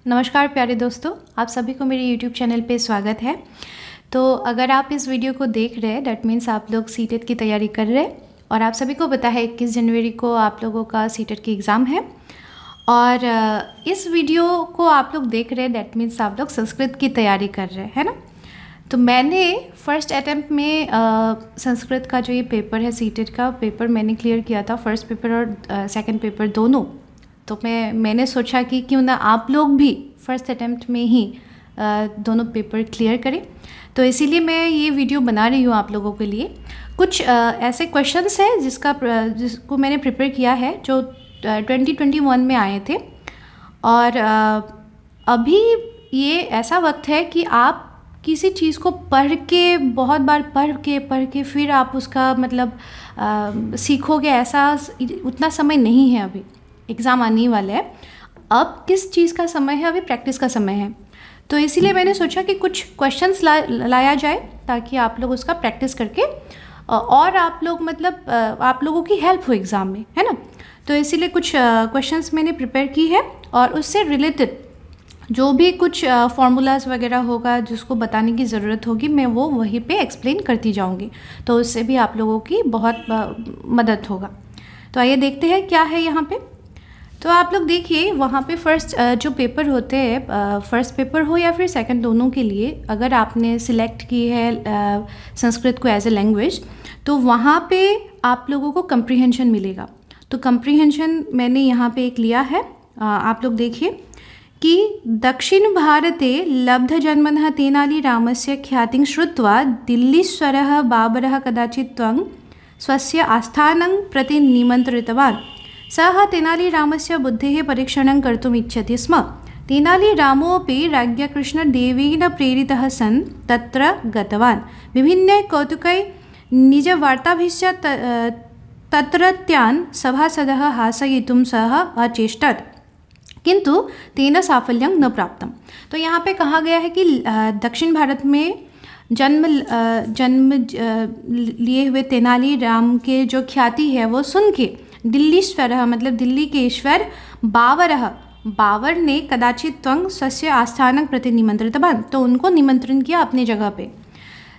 नमस्कार प्यारे दोस्तों, आप सभी को मेरे YouTube चैनल पे स्वागत है। तो अगर आप इस वीडियो को देख रहे हैं दैट मीन्स आप लोग सीटेट की तैयारी कर रहे हैं और आप सभी को पता है 21 जनवरी को आप लोगों का सीटेट की एग्ज़ाम है। और इस वीडियो को आप लोग देख रहे हैं दैट मीन्स आप लोग संस्कृत की तैयारी कर रहे हैं, है ना। तो मैंने फर्स्ट अटैम्प्ट में संस्कृत का जो ये पेपर है सीटेट का पेपर मैंने क्लियर किया था, फर्स्ट पेपर और सेकंड पेपर दोनों। तो मैंने सोचा कि क्यों ना आप लोग भी फर्स्ट अटैम्प्ट में ही दोनों पेपर क्लियर करें। तो इसीलिए मैं ये वीडियो बना रही हूँ आप लोगों के लिए। कुछ ऐसे क्वेश्चंस हैं जिसको मैंने प्रिपेयर किया है जो 2021 में आए थे। और अभी ये ऐसा वक्त है कि आप किसी चीज़ को पढ़ के बहुत बार पढ़ के फिर आप उसका मतलब सीखोगे, ऐसा उतना समय नहीं है। अभी एग्ज़ाम आने वाला है, अब किस चीज़ का समय है? अभी प्रैक्टिस का समय है। तो इसीलिए मैंने सोचा कि कुछ क्वेश्चंस लाया जाए ताकि आप लोग उसका प्रैक्टिस करके और आप लोग मतलब आप लोगों की हेल्प हो एग्ज़ाम में, है ना। तो इसीलिए कुछ क्वेश्चंस मैंने प्रिपेयर की है और उससे रिलेटेड जो भी कुछ फार्मूलाज वगैरह होगा जिसको बताने की ज़रूरत होगी मैं वो वहीं पे एक्सप्लेन करती जाऊंगी। तो उससे भी आप लोगों की बहुत मदद होगा। तो आइए देखते हैं क्या है यहाँ पे। तो आप लोग देखिए वहाँ पे फर्स्ट जो पेपर होते हैं, फर्स्ट पेपर हो या फिर सेकंड, दोनों के लिए अगर आपने सिलेक्ट की है संस्कृत को एज ए लैंग्वेज तो वहाँ पे आप लोगों को कंप्रीहेंशन मिलेगा। तो कंप्रीहेंशन मैंने यहाँ पे एक लिया है, आप लोग देखिए कि दक्षिण भारते लब्धजन्मनः तेनाली रामस्य ख्यातिं श्रुत्वा दिल्लीश्वरः बाबरः कदाचित् त्वं स्वस्य आस्थानं प्रति निमन्त्रितवान्। सः तेनालीरामस्य बुद्धेः परीक्षणं कर्तुम् इच्छति स्म। तेनालीरामोऽपि राज्ञा कृष्णदेवेन प्रेरितः सन् तत्र गतवान्। विभिन्नैः कौतुकैः निजवार्ताभिश्च तत्रत्यान् सभासदः हासयितुं सः अचेष्टत्, किंतु तेन साफल्यं न प्राप्तम्। तो यहाँ पे कहा गया है कि दक्षिण भारत में जन्म लिए हुए तेनालीराम के जो ख्याति है वो सुन के दिल्लीश्वरः मतलब दिल्ली के ईश्वर बाबर ने कदाचित् त्वं स्वस्य आस्थानं प्रति निमन्त्रितवान्, तो उनको निमंत्रण किया अपनी जगह पे।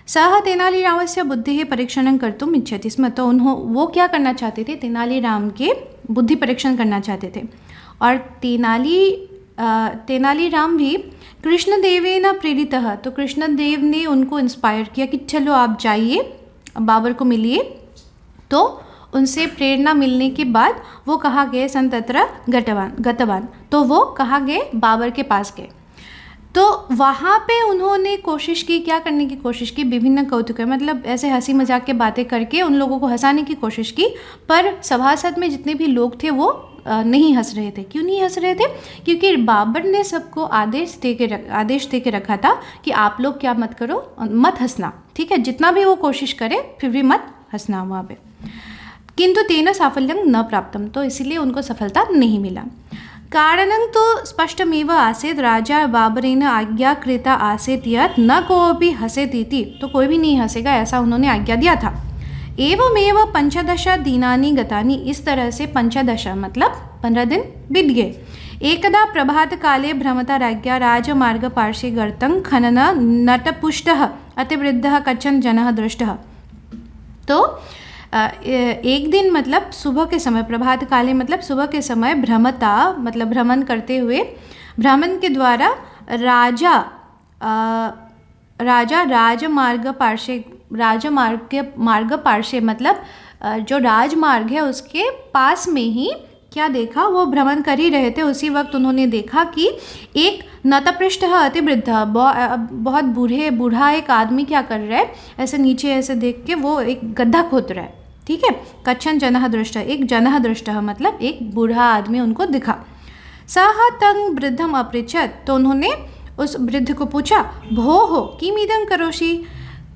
सः तेनालीरामस्य बुद्धेः परीक्षणं कर्तुम् इच्छति स्म, तो वो क्या करना चाहते थे? तेनालीराम के बुद्धि परीक्षण करना चाहते थे। और तेनालीराम भी कृष्णदेवेन प्रेरितः, तो कृष्णदेव ने उनको इंस्पायर किया कि चलो आप जाइए बाबर को मिलिए। तो उनसे प्रेरणा मिलने के बाद वो कहाँ गए? सन तत्र गतवान, तो वो कहाँ गए? बाबर के पास गए। तो वहाँ पे उन्होंने कोशिश की, क्या करने की कोशिश की? विभिन्न कौतुक मतलब ऐसे हंसी मजाक के बातें करके उन लोगों को हंसाने की कोशिश की, पर सभासद में जितने भी लोग थे वो नहीं हंस रहे थे। क्यों नहीं हंस रहे थे? क्योंकि बाबर ने सबको आदेश दे के रखा था कि आप लोग क्या मत करो, मत हंसना, ठीक है। जितना भी वो कोशिश करे फिर भी मत हंसना वहाँ पे। किंतु तेन साफल्यं न प्राप्तम, तो इसीलिए उनको सफलता नहीं मिला। कारणं तो स्पष्टमेव आसीत्, राजा बाबरेन आज्ञा कृता आसीत् यत् न कोऽपि हसेत् इति, तो कोई भी नहीं हंसेगा ऐसा उन्होंने आज्ञा दिया था। एवमेव 15 दिनानि गतानि, इस तरह से 15 मतलब 15 दिन बीत गए। एकदा प्रभात काले भ्रमता राज्ञा राजमार्गपार्श्वे गर्तं खनन नटपुष्टः अतिवृद्धः कच्छन् जनः दृष्टः। तो एक दिन मतलब सुबह के समय, प्रभात काले मतलब सुबह के समय, भ्रमता मतलब भ्रमण करते हुए, भ्रमण के द्वारा राजा राजमार्ग पार्श्वे मतलब जो राजमार्ग है उसके पास में ही क्या देखा? वो भ्रमण कर ही रहे थे। उसी वक्त उन्होंने देखा कि एक नतपृष्ठ अतिवृद्ध, बहुत बूढ़ा एक आदमी क्या कर रहा है? ऐसे नीचे ऐसे देख के वो एक गड्ढा खोद रहा है, ठीक है। कच्छन जनः दृष्टः, एक जनः दृष्टः मतलब एक बूढ़ा आदमी उनको दिखा। सः तं वृद्धम अपृच्छत्, तो उन्होंने उस वृद्ध को पूछा, भोः किमिदं करोषि,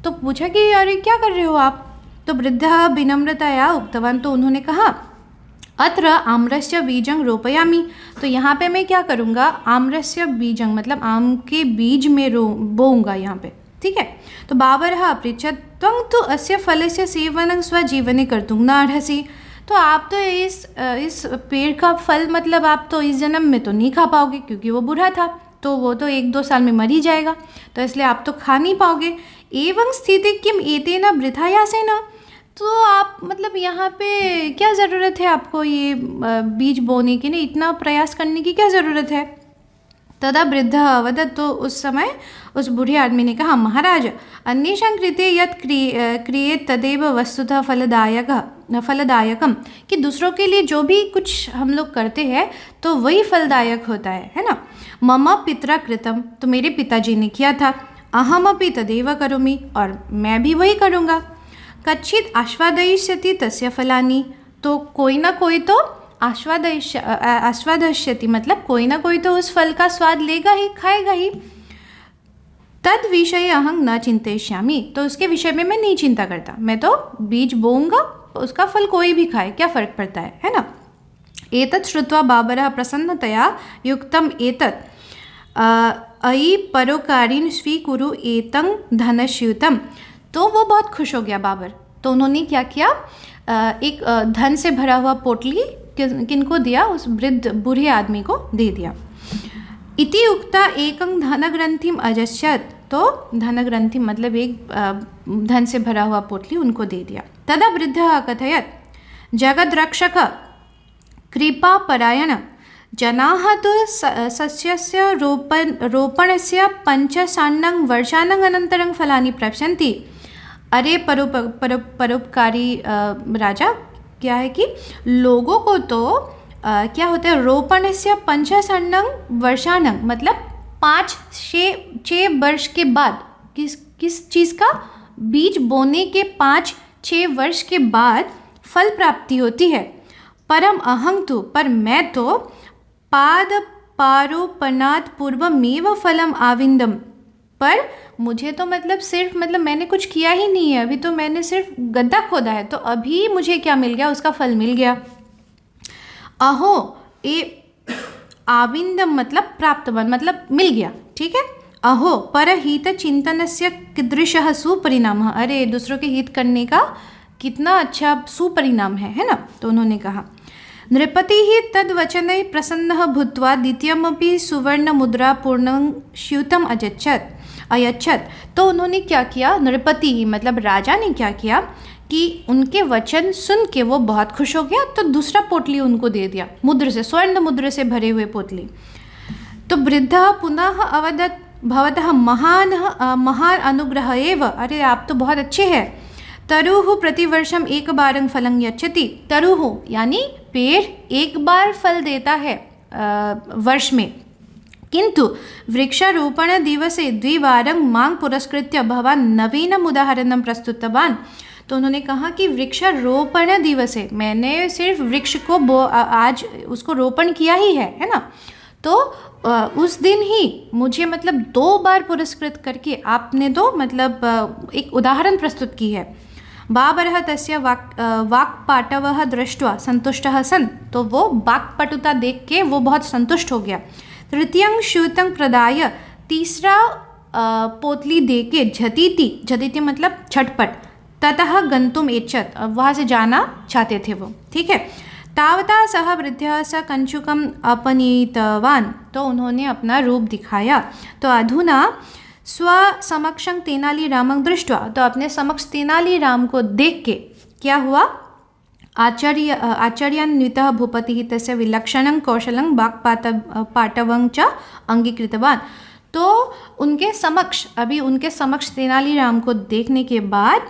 तो पूछा कि अरे क्या कर रहे हो आप? तो वृद्धः विनम्रतया उक्तवान्, तो उन्होंने कहा, अत्र आम्रस्य बीजं रोपयामि, तो यहाँ पे मैं क्या करूँगा? आम्रस्य बीजं मतलब आम के बीज में बोऊंगा यहाँ पे, ठीक है। तो बाबरः अपृच्छत् त्वं तु अस्य फलस्य सेवनं स्वजीवने कर्तुं न अर्हसि, तो आप तो इस पेड़ का फल मतलब आप तो इस जन्म में तो नहीं खा पाओगे, क्योंकि वो बूढ़ा था, तो वो तो 1-2 साल में मर ही जाएगा, तो इसलिए आप तो खा नहीं पाओगे। एवं स्थिति किम एतेन वृथायासेन, तो आप मतलब यहाँ पे क्या ज़रूरत है आपको ये बीज बोने की, नहीं इतना प्रयास करने की क्या ज़रूरत है। तदा वृद्ध अवदत्, तो उस समय उस बूढ़े आदमी ने कहा, महाराज अन्येषां कृते यत् क्रियेत तदेव वस्तुतः फलदायकम, कि दूसरों के लिए जो भी कुछ हम लोग करते हैं तो वही फलदायक होता है ना। मम पित्रा कृतम, तो मेरे पिताजी ने किया था, अहमपि तदेव करोमि, और मैं भी वही करूँगा। कच्चित् आस्वादयिष्यति तस्य फलानि, तो कोई ना कोई तो आस्वादयिष्यति मतलब कोई ना कोई तो उस फल का स्वाद लेगा ही, खाएगा ही। तद विषय अहं न चिंतयिष्यामि, तो उसके विषय में मैं नहीं चिंता करता, मैं तो बीज बोऊंगा, उसका फल कोई भी खाए, क्या फ़र्क पड़ता है ना। एतत् श्रुत्वा बाबरः प्रसन्नतया युक्तम् एतत् अयि परोकारिन् स्वीकुरु एतं धनस्यूतं, तो वो बहुत खुश हो गया बाबर। तो उन्होंने क्या किया, एक धन से भरा हुआ पोटली किनको दिया, उस वृद्ध बूढ़े आदमी को दे दिया। इति उक्ता एकं धनग्रंथिम अजस्यत्, तो धनग्रंथि मतलब एक धन से भरा हुआ पोटली उनको दे दिया। तदा वृद्धः कथयत्, जगद्रक्षक कृपापरायण जनाः तु सस्यस्य रोपणस्य 5 वर्षाणाम् अनन्तरं फलानि प्राप्स्यन्ति। अरे परोपकारी राजा, क्या है कि लोगों को तो क्या होता है, रोपणस्य 5 वर्षाणां मतलब 5-6 वर्ष के बाद, किस चीज़ का, बीज बोने के 5-6 वर्ष के बाद फल प्राप्ति होती है। परम अहं तु, पर मैं तो पादपारोपणात् पूर्वमेव फलम आविंदम, पर मुझे तो मतलब सिर्फ मतलब मैंने कुछ किया ही नहीं है, अभी तो मैंने सिर्फ गड्ढा खोदा है, तो अभी मुझे क्या मिल गया, उसका फल मिल गया। अहो ए आविंदम मतलब प्राप्तवान मतलब मिल गया, ठीक है। अहो परहित चिंतनस्य कीदृशः सुपरिणामः, अरे दूसरों के हित करने का कितना अच्छा सुपरिणाम है ना। तो उन्होंने कहा, नृपतिः तद्वचनैः प्रसन्नः भूत्वा द्वितीयमपि सुवर्णमुद्रापूर्णं स्यूतम् अयच्छत्। तो उन्होंने क्या किया, नृपति मतलब राजा ने क्या किया कि उनके वचन सुन के वो बहुत खुश हो गया, तो दूसरा पोटली उनको दे दिया, मुद्र से, स्वर्ण मुद्र से भरे हुए पोटली। तो वृद्धः पुनः अवदत्, भवतः महान अनुग्रह एव, अरे आप तो बहुत अच्छे हैं। तरुः प्रतिवर्षम एकबारं फलं यच्छति, तरुः यानी पेड़ एक बार फल देता है वर्ष में, किंतु वृक्षारोपण दिवसे 2 बारं मां पुरस्कृत्य भवान् नवीनम् उदाहरणं प्रस्तुतवान्। तो उन्होंने कहा कि वृक्षारोपण दिवसे, मैंने सिर्फ वृक्ष को आज उसको रोपण किया ही है ना, तो उस दिन ही मुझे मतलब 2 बार पुरस्कृत करके आपने तो मतलब एक उदाहरण प्रस्तुत की है। बाबरः तस्य वाक्पाटवः दृष्ट्वा सन्तुष्टः सन्, तो वो वाक्पटुता देख के वो बहुत संतुष्ट हो गया। तृतीयं स्यूतं प्रदाय, तीसरा पोतली दे के झतीति मतलब झटपट, ततः गन्तुम् इच्छत्, वहाँ से जाना चाहते थे वो, ठीक है। तावता सः वृद्धः स कञ्चुकम् अपनीतवान्, तो उन्होंने अपना रूप दिखाया। तो अधुना स्वसमक्षं तेनालीरामं दृष्ट्वा, तो अपने समक्ष तेनालीराम को देख के क्या हुआ, आश्चर्यान्वितः भूपतिः तस्य विलक्षणं कौशलं वाक्पाटवं च अंगीकृतवान्। तो उनके समक्ष, अभी उनके समक्ष तेनालीराम को देखने के बाद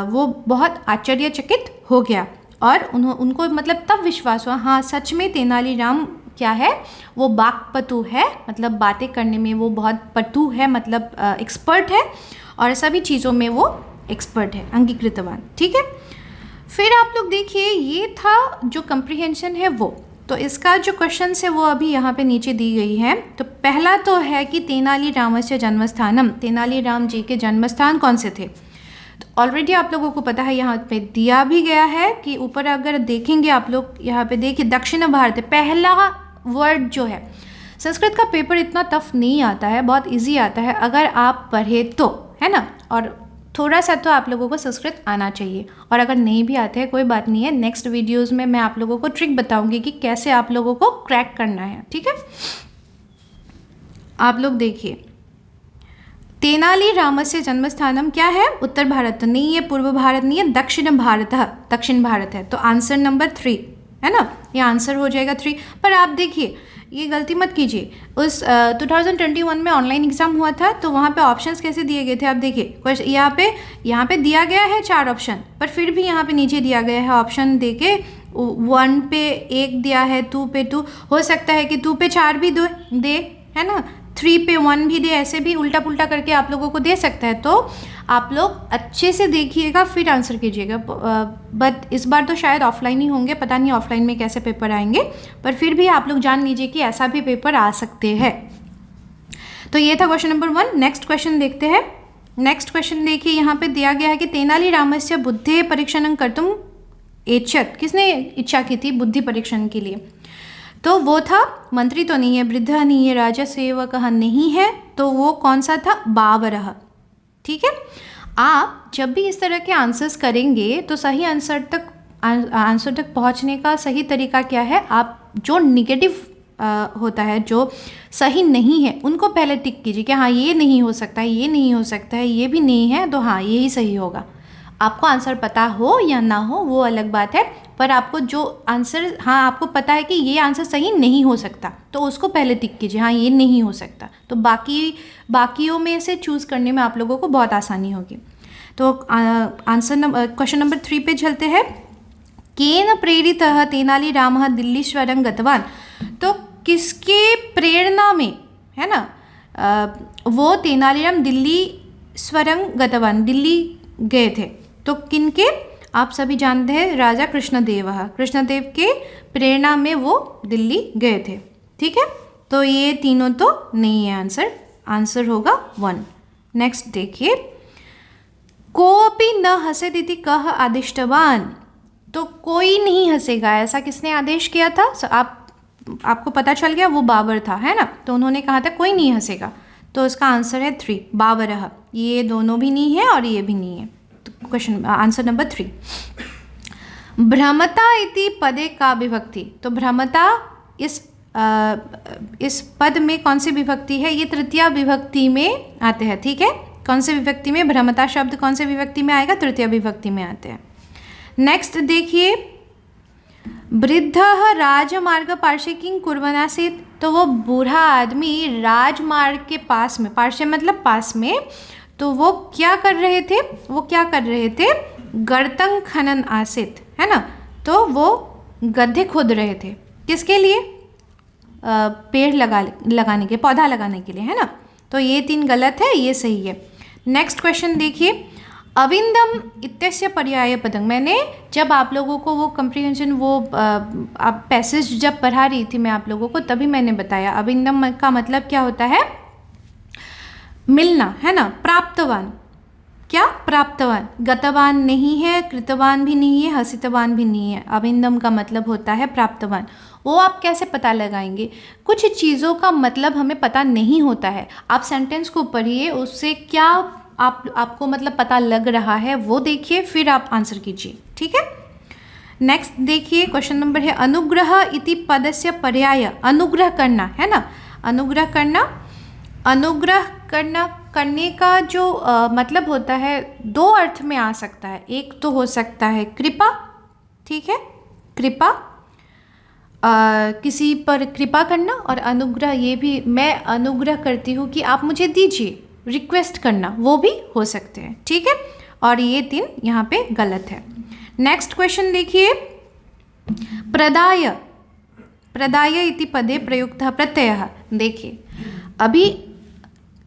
वो बहुत आश्चर्यचकित हो गया, और उनको मतलब तब विश्वास हुआ, हाँ सच में तेनालीराम क्या है, वो वाक्पटु है, मतलब बातें करने में वो बहुत पटु है, मतलब एक्सपर्ट है, और सभी चीज़ों में वो एक्सपर्ट है, अंगीकृतवान, ठीक है। फिर आप लोग देखिए, ये था जो कंप्रीहेंशन है वो, तो इसका जो क्वेश्चन है वो अभी यहाँ पे नीचे दी गई है। तो पहला तो है कि तेनालीरामस्य जन्मस्थानम, तेनालीराम जी के जन्मस्थान कौन से थे। तो ऑलरेडी आप लोगों को पता है, यहाँ पे दिया भी गया है कि ऊपर अगर देखेंगे आप लोग, यहाँ पे देखिए दक्षिण भारत, पहला वर्ड जो है, संस्कृत का पेपर इतना टफ नहीं आता है, बहुत इजी आता है अगर आप पढ़े तो, है ना। और थोड़ा सा तो आप लोगों को संस्कृत आना चाहिए। और अगर नहीं भी आते हैं कोई बात नहीं है, नेक्स्ट वीडियोस में मैं आप लोगों को ट्रिक बताऊंगी कि कैसे आप लोगों को क्रैक करना है, ठीक है। आप लोग देखिए, तेनाली रामस्य जन्मस्थानम क्या है? उत्तर भारत तो नहीं है, पूर्व भारत नहीं है, दक्षिण भारत है। तो आंसर नंबर 3 है ना, ये आंसर हो जाएगा 3। पर आप देखिए, ये गलती मत कीजिए, उस 2021 में ऑनलाइन एग्जाम हुआ था तो वहाँ पे ऑप्शंस कैसे दिए गए थे आप देखिए। यहाँ पे दिया गया है 4 ऑप्शन, पर फिर भी यहाँ पे नीचे दिया गया है ऑप्शन दे के 1 पे 1 दिया है, 2 पे 2, हो सकता है कि 2 पे 4 भी दे, है ना, 3 पे 1 भी दे, ऐसे भी उल्टा पुल्टा करके आप लोगों को दे सकता है। तो आप लोग अच्छे से देखिएगा फिर आंसर कीजिएगा। बट इस बार तो शायद ऑफलाइन ही होंगे, पता नहीं ऑफलाइन में कैसे पेपर आएंगे, पर फिर भी आप लोग जान लीजिए कि ऐसा भी पेपर आ सकते हैं। तो ये था क्वेश्चन नंबर 1। नेक्स्ट क्वेश्चन देखते हैं। नेक्स्ट क्वेश्चन देखिए, यहाँ पे दिया गया है कि तेनाली रामस्य बुद्धे परीक्षणं कर्तुम एच्छत्, किसने इच्छा की थी बुद्धि परीक्षण के लिए? तो वो था, मंत्री तो नहीं है, वृद्ध नहीं है, राजा सेवक नहीं है, तो वो कौन सा था? बाबरः, ठीक है। आप जब भी इस तरह के आंसर्स करेंगे तो सही आंसर तक पहुंचने का सही तरीका क्या है? आप जो निगेटिव होता है, जो सही नहीं है, उनको पहले टिक कीजिए कि हाँ ये नहीं हो सकता है, ये नहीं हो सकता है, ये भी नहीं है, तो हाँ यही सही होगा। आपको आंसर पता हो या ना हो वो अलग बात है, पर आपको जो आंसर, हाँ आपको पता है कि ये आंसर सही नहीं हो सकता, तो उसको पहले टिक कीजिए, हाँ ये नहीं हो सकता, तो बाकियों में से चूज़ करने में आप लोगों को बहुत आसानी होगी। तो क्वेश्चन नंबर 3 पे चलते हैं। केन प्रेरितः तेनाली रामः दिल्लीश्वरं गतवान, तो किसके प्रेरणा में, है ना, वो तेनालीराम दिल्लीश्वरं गतवान, दिल्ली गए थे। तो किनके? आप सभी जानते हैं, राजा कृष्णदेव के प्रेरणा में वो दिल्ली गए थे, ठीक है। तो ये तीनों तो नहीं है आंसर होगा 1। नेक्स्ट देखिए, कोपि न हसेदिति कः आदिष्टवान, तो कोई नहीं हंसेगा ऐसा किसने आदेश किया था? आपको पता चल गया, वो बाबर था, है ना, तो उन्होंने कहा था कोई नहीं हंसेगा, तो इसका आंसर है 3 बाबरः। ये दोनों भी नहीं है और ये भी नहीं है। तो क्वेश्चन आंसर नंबर 3। भ्रमता इति पदे का विभक्ति, तो भ्रमता इस पद में कौन सी विभक्ति है? ये तृतीया विभक्ति में आते हैं, ठीक है। कौन से विभक्ति में? भ्रमता शब्द कौन से विभक्ति में आएगा? तृतीया विभक्ति में आते हैं। नेक्स्ट देखिए, वृद्धः राजमार्ग पार्श्वे किं कुर्वन् आसीत्, तो वो बूढ़ा आदमी राजमार्ग के पास में, पार्श्वे मतलब पास में, तो वो क्या कर रहे थे? गर्तं खनन आसीत्, है ना, तो वो गड्ढे खोद रहे थे, किसके लिए? पेड़ लगाने के, पौधा लगाने के लिए, है ना। तो ये 3 गलत है, ये सही है। नेक्स्ट क्वेश्चन देखिए, अविंदम इत्यस्य पर्याय पदम, मैंने जब आप लोगों को वो कंप्रीहेंशन, वो आप पैसेज जब पढ़ा रही थी मैं आप लोगों को, तभी मैंने बताया अविंदम का मतलब क्या होता है? मिलना, है ना, प्राप्तवान। क्या? प्राप्तवान। गतवान नहीं है, कृतवान भी नहीं है, हसितवान भी नहीं है, अविंदम का मतलब होता है प्राप्तवान। वो आप कैसे पता लगाएंगे? कुछ चीज़ों का मतलब हमें पता नहीं होता है, आप सेंटेंस को पढ़िए, उससे क्या आपको मतलब पता लग रहा है वो देखिए, फिर आप आंसर कीजिए, ठीक है। नेक्स्ट देखिए, क्वेश्चन नंबर है, अनुग्रह इति पदस्य पर्याय, अनुग्रह करना, है ना, अनुग्रह करने का जो मतलब होता है 2 अर्थ में आ सकता है। एक तो हो सकता है कृपा, ठीक है, कृपा, किसी पर कृपा करना, और अनुग्रह ये भी, मैं अनुग्रह करती हूँ कि आप मुझे दीजिए, रिक्वेस्ट करना, वो भी हो सकते हैं, ठीक है। और ये 3 यहाँ पे गलत है। नेक्स्ट क्वेश्चन देखिए, प्रदाय इति पदे प्रयुक्तः प्रत्ययः, देखिए अभी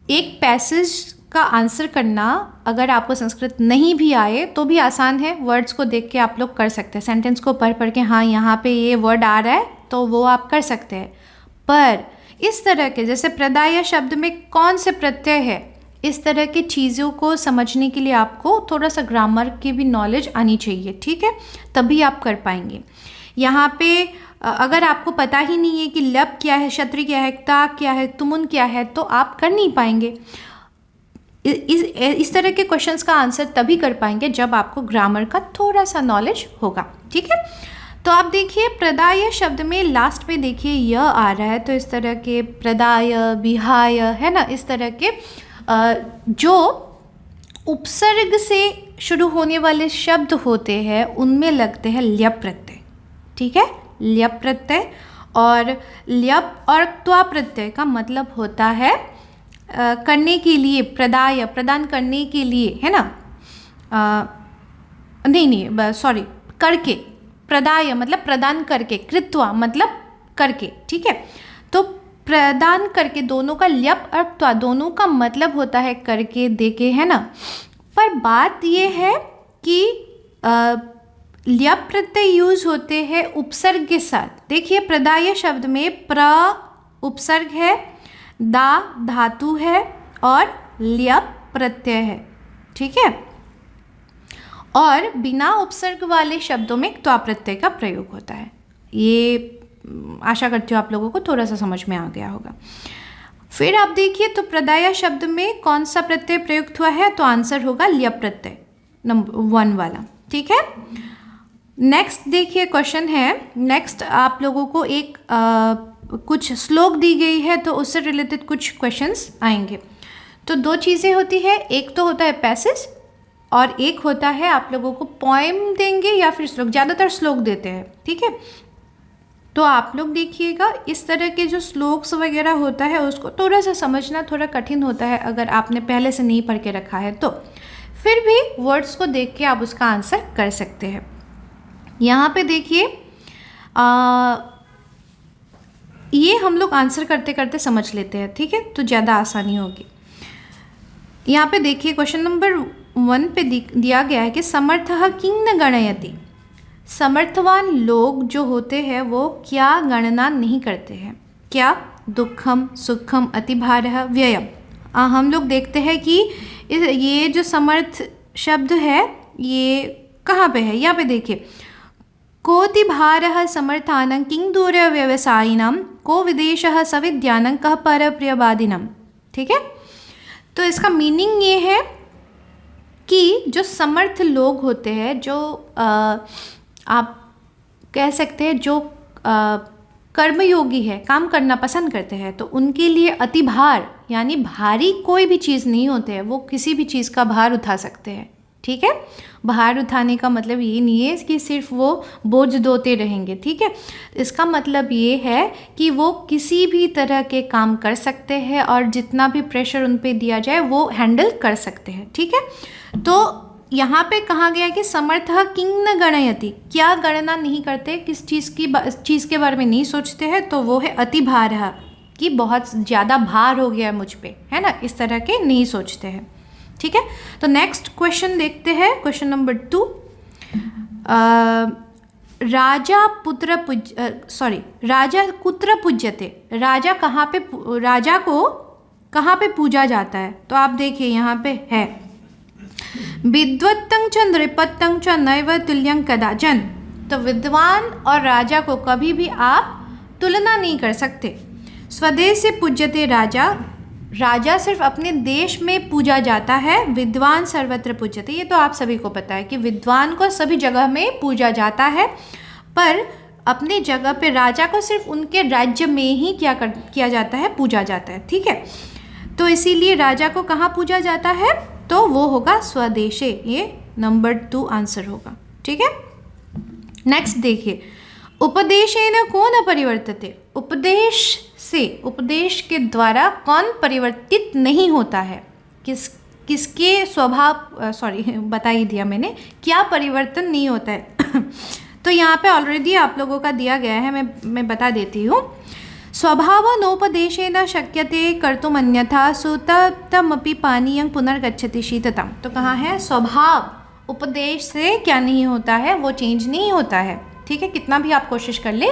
एक पैसेज का आंसर करना, अगर आपको संस्कृत नहीं भी आए तो भी आसान है, वर्ड्स को देख के आप लोग कर सकते हैं, सेंटेंस को पढ़ के हाँ यहाँ पे ये वर्ड आ रहा है तो वो आप कर सकते हैं। पर इस तरह के, जैसे प्रदाय शब्द में कौन से प्रत्यय है, इस तरह की चीज़ों को समझने के लिए आपको थोड़ा सा ग्रामर की भी नॉलेज आनी चाहिए, ठीक है, तभी आप कर पाएंगे। यहाँ पे अगर आपको पता ही नहीं है कि लब क्या है, क्षत्रि क्या है, ता क्या है, तुमुन क्या है, तो आप कर नहीं पाएंगे। इस तरह के क्वेश्चंस का आंसर तभी कर पाएंगे जब आपको ग्रामर का थोड़ा सा नॉलेज होगा, ठीक है। तो आप देखिए प्रदाय शब्द में लास्ट में देखिए य आ रहा है, तो इस तरह के प्रदाय, विहाय, है ना, इस तरह के जो उपसर्ग से शुरू होने वाले शब्द होते हैं उनमें लगते हैं ल्यप प्रत्यय, ठीक है, ल्यप प्रत्यय। और ल्यप और त्वा प्रत्यय का मतलब होता है करने के लिए, प्रदाय प्रदान करने के लिए, है ना, सॉरी, करके, प्रदाय मतलब प्रदान करके, कृत्वा मतलब करके, ठीक है। तो प्रदान करके दोनों का ल्यप और त्वा दोनों का मतलब होता है करके, देके, है ना। पर बात ये है कि ल्यप प्रत्यय यूज होते हैं उपसर्ग के साथ। देखिए प्रदाय शब्द में प्र उपसर्ग है, दा धातु है और ल्यप प्रत्यय है, ठीक है। और बिना उपसर्ग वाले शब्दों में त्वा प्रत्यय का प्रयोग होता है। ये आशा करती हूँ आप लोगों को थोड़ा सा समझ में आ गया होगा। फिर आप देखिए तो प्रदाय शब्द में कौन सा प्रत्यय प्रयुक्त हुआ है, तो आंसर होगा ल्यप प्रत्यय नंबर 1 वाला, ठीक है। नेक्स्ट देखिए क्वेश्चन है, नेक्स्ट आप लोगों को एक कुछ श्लोक दी गई है तो उससे रिलेटेड कुछ क्वेश्चंस आएंगे। तो 2 चीज़ें होती है, एक तो होता है पैसेज और एक होता है आप लोगों को पोएम देंगे या फिर श्लोक, ज़्यादातर श्लोक देते हैं, ठीक है। तो आप लोग देखिएगा इस तरह के जो श्लोक्स वगैरह होता है उसको थोड़ा सा समझना थोड़ा कठिन होता है अगर आपने पहले से नहीं पढ़ के रखा है तो। फिर भी वर्ड्स को देख के आप उसका आंसर कर सकते हैं। यहाँ पे देखिए ये हम लोग आंसर करते करते समझ लेते हैं, ठीक है, तो ज़्यादा आसानी होगी। यहाँ पे देखिए क्वेश्चन नंबर 1 पे दिया गया है कि समर्थः किं न गणयति, समर्थवान लोग जो होते हैं वो क्या गणना नहीं करते हैं, क्या, दुखम, सुखम, अतिभारः, व्ययम। हम लोग देखते हैं कि ये जो समर्थ शब्द है ये कहाँ पे है, यहाँ पे देखिए, कोतिभारः समर्थानं किं दूर व्यवसायिनां, को विदेशः सविद्यानं कः परप्रियवादिनं, ठीक है। तो इसका मीनिंग ये है कि जो समर्थ लोग होते हैं, जो आप कह सकते हैं जो कर्मयोगी है, काम करना पसंद करते हैं, तो उनके लिए अतिभार यानी भारी कोई भी चीज़ नहीं होते हैं, वो किसी भी चीज़ का भार उठा सकते हैं, ठीक है। भार उठाने का मतलब ये नहीं है कि सिर्फ वो बोझ ढोते रहेंगे, ठीक है। इसका मतलब ये है कि वो किसी भी तरह के काम कर सकते हैं और जितना भी प्रेशर उन पे दिया जाए वो हैंडल कर सकते हैं, ठीक है। तो यहाँ पे कहा गया कि समर्थः किं न गणयति, क्या गणना नहीं करते, किस चीज़ के बारे में नहीं सोचते हैं, तो वो है अतिभारः, कि बहुत ज़्यादा भार हो गया है मुझ पे, है ना, इस तरह के नहीं सोचते हैं, ठीक है। तो नेक्स्ट क्वेश्चन देखते हैं, क्वेश्चन नंबर 2। राजा कुत्र पूज्यते, राजा को कहाँ पे पूजा जाता है, तो आप देखिए यहाँ पे है विद्वत्तं च नृपत्तं च नैव तुल्यं कदाचन। तो विद्वान और राजा को कभी भी आप तुलना नहीं कर सकते। स्वदेश से पूज्यते राजा, राजा सिर्फ अपने देश में पूजा जाता है, विद्वान सर्वत्र पूज्यते, ये तो आप सभी को पता है कि विद्वान को सभी जगह में पूजा जाता है, पर अपने जगह पे राजा को सिर्फ उनके राज्य में ही किया जाता है, पूजा जाता है, ठीक है। तो इसीलिए राजा को कहाँ पूजा जाता है, तो वो होगा स्वदेशे, ये नंबर 2 आंसर होगा, ठीक है। नेक्स्ट देखिए, उपदेशेन को न परिवर्तते, उपदेश के द्वारा कौन परिवर्तित नहीं होता है, किसके स्वभाव, बता ही दिया मैंने, क्या परिवर्तन नहीं होता है। तो यहाँ पे ऑलरेडी आप लोगों का दिया गया है, मैं बता देती हूँ। स्वभावनोपदेशेन शक्यते कर्तुमन्यथा सुतप्तमपि पानीयं पुनर्गच्छति शीततम। तो कहाँ है, स्वभाव उपदेश से क्या नहीं होता है, वो चेंज नहीं होता है, ठीक है। कितना भी आप कोशिश कर ले,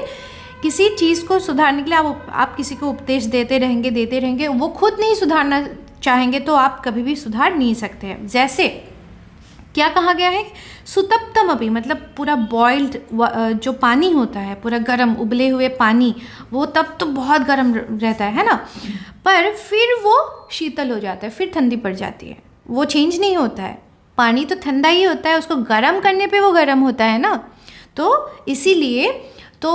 किसी चीज़ को सुधारने के लिए आप किसी को उपदेश देते रहेंगे, वो खुद नहीं सुधारना चाहेंगे तो आप कभी भी सुधार नहीं सकते हैं। जैसे क्या कहा गया है, सुतप्तम अभी मतलब पूरा बॉइल्ड जो पानी होता है, पूरा गर्म उबले हुए पानी, वो तब तो बहुत गर्म रहता है ना, पर फिर वो शीतल हो जाता है, फिर ठंडी पड़ जाती है, वो चेंज नहीं होता है। पानी तो ठंडा ही होता है, उसको गर्म करने पे वो गर्म होता है ना। तो इसीलिए तो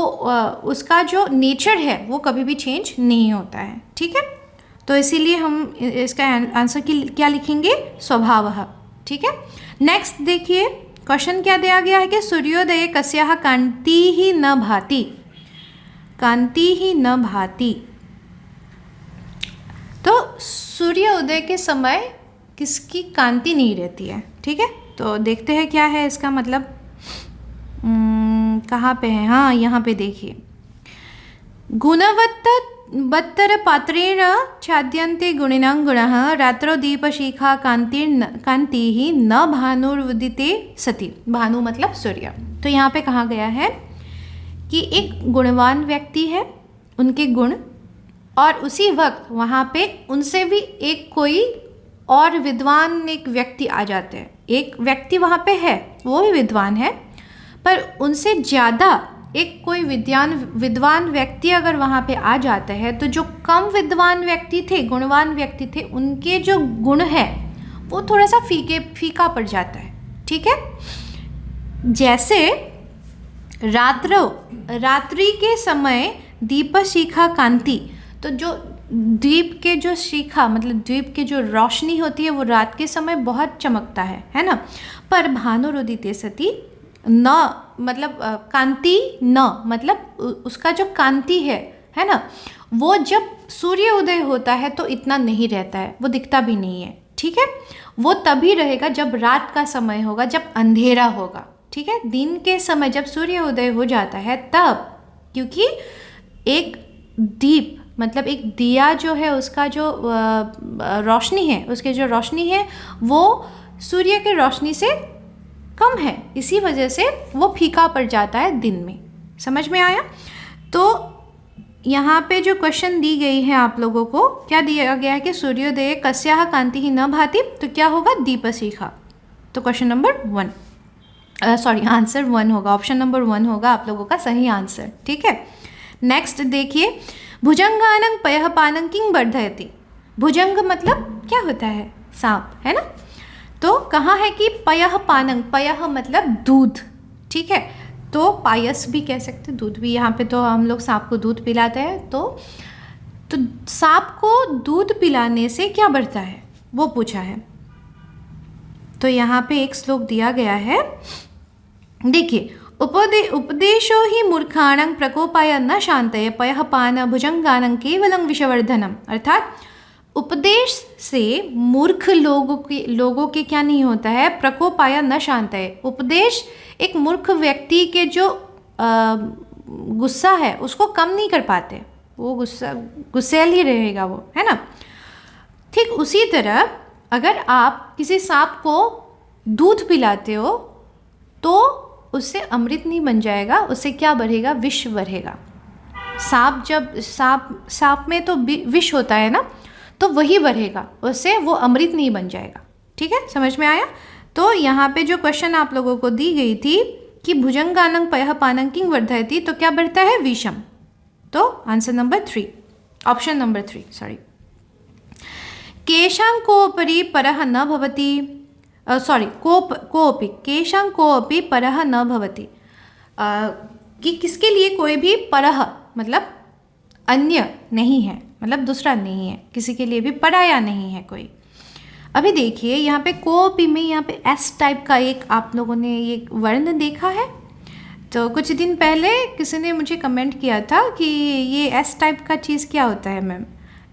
उसका जो नेचर है वो कभी भी चेंज नहीं होता है, ठीक है। तो इसीलिए हम इसका आंसर की क्या लिखेंगे, स्वभावः, ठीक है। नेक्स्ट देखिए क्वेश्चन क्या दिया गया है कि सूर्योदये कस्याः कान्तिः न भाति, कान्तिः न भाति। तो सूर्योदय के समय किसकी कांति नहीं रहती है, ठीक है। तो देखते हैं क्या है इसका मतलब, कहाँ पे है, हाँ यहाँ पे देखिए, गुणवत्तर पात्रेण छाद्यन्ते गुणिनां गुणः रात्रौ दीपशिखा कांतिः न भानुर्उदिते सति। भानु मतलब सूर्य। तो यहाँ पे कहा गया है कि एक गुणवान व्यक्ति है, उनके गुण, और उसी वक्त वहाँ पे उनसे भी एक कोई और विद्वान एक व्यक्ति आ जाते हैं। एक व्यक्ति वहाँ पे है, वो भी विद्वान है, पर उनसे ज़्यादा एक कोई विद्वान व्यक्ति अगर वहाँ पे आ जाता है, तो जो कम विद्वान व्यक्ति थे, गुणवान व्यक्ति थे, उनके जो गुण है वो थोड़ा सा फीका पड़ जाता है, ठीक है। जैसे रात्रि के समय दीपशिखा कांति, तो जो द्वीप के जो शिखा मतलब द्वीप के जो रोशनी होती है वो रात के समय बहुत चमकता है ना। पर भानुरुदिते सति न मतलब कांति न मतलब उसका जो कांति है ना, वो जब सूर्य उदय होता है तो इतना नहीं रहता है, वो दिखता भी नहीं है, ठीक है। वो तभी रहेगा जब रात का समय होगा, जब अंधेरा होगा, ठीक है। दिन के समय जब सूर्य उदय हो जाता है तब, क्योंकि एक दीप मतलब एक दिया जो है उसका जो रोशनी है, उसके जो रोशनी है वो सूर्य के रोशनी से कम है, इसी वजह से वो फीका पड़ जाता है दिन में। समझ में आया। तो यहाँ पे जो क्वेश्चन दी गई है आप लोगों को, क्या दिया गया है कि सूर्योदय कस्याः कांतिः न भाति, तो क्या होगा, दीपशिखा। तो क्वेश्चन नंबर 1 सॉरी आंसर 1 होगा, ऑप्शन नंबर 1 होगा आप लोगों का सही आंसर, ठीक है। नेक्स्ट देखिए, भुजंगानं पयः पानं किं वर्धयति। भुजंग मतलब क्या होता है, सांप, है ना। तो कहाँ है कि पयः पानं, पयः मतलब दूध, ठीक है। तो पायस भी कह सकते, दूध भी, यहाँ पे तो हम लोग सांप को दूध पिलाते हैं। तो सांप को दूध पिलाने से क्या बढ़ता है वो पूछा है। तो यहाँ पे एक श्लोक दिया गया है, देखिए, उपदेशो ही मूर्खाणां प्रकोपाय न शांतये पयः पान भुजंगानं केवलं विषवर्धनम। अर्थात उपदेश से मूर्ख लोगों के क्या नहीं होता है, प्रकोपाय न शांतये। उपदेश एक मूर्ख व्यक्ति के जो गुस्सा है उसको कम नहीं कर पाते, वो गुस्सैल ही रहेगा वो, है ना। ठीक उसी तरह अगर आप किसी सांप को दूध पिलाते हो तो उससे अमृत नहीं बन जाएगा, उससे क्या बढ़ेगा, विष बढ़ेगा। सांप जब सांप में तो विष होता है ना, तो वही बढ़ेगा, उससे वो अमृत नहीं बन जाएगा, ठीक है। समझ में आया। तो यहाँ पे जो क्वेश्चन आप लोगों को दी गई थी कि भुजंगानं पयः पानं किं वर्धयति, तो क्या बढ़ता है, विषम। तो answer number 3, option number 3 sorry. केशां कोपरि परः न भवति, सॉरी कोपि केशां कोपि परः न भवति, कि किसके लिए कोई भी परः मतलब अन्य नहीं है, मतलब दूसरा नहीं है, किसी के लिए भी पराया नहीं है कोई। अभी देखिए यहाँ पे कोपि में यहाँ पे एस टाइप का एक आप लोगों ने ये वर्ण देखा है। तो कुछ दिन पहले किसी ने मुझे कमेंट किया था कि ये एस टाइप का चीज़ क्या होता है मैम,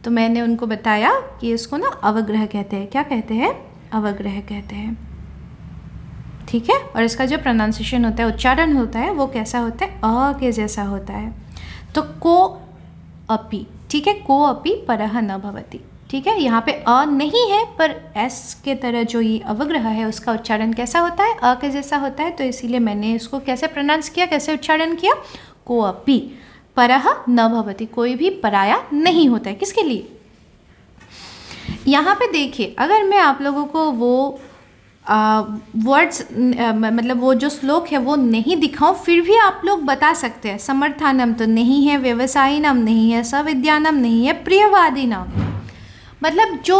तो मैंने उनको बताया कि इसको ना अवग्रह कहते हैं। क्या कहते हैं, अवग्रह कहते हैं, ठीक है। और इसका जो प्रोनाउंसिएशन होता है, उच्चारण होता है, वो कैसा होता है, अ के जैसा होता है। तो को अपि, ठीक है, को अपि परः न भवति, ठीक है। यहाँ पे अ नहीं है, पर एस के तरह जो ये अवग्रह है उसका उच्चारण कैसा होता है, अ के जैसा होता है। तो इसीलिए मैंने इसको कैसे प्रोनाउंस किया, कैसे उच्चारण किया, को अपि परः न भवति, कोई भी पराया नहीं होता है, किसके लिए। यहाँ पे देखिए, अगर मैं आप लोगों को वो वर्ड्स मतलब वो जो श्लोक है वो नहीं दिखाऊं, फिर भी आप लोग बता सकते हैं। समर्थानम तो नहीं है, व्यवसायिनम नहीं है, सविद्यानम नहीं है, प्रियवादिनम, मतलब जो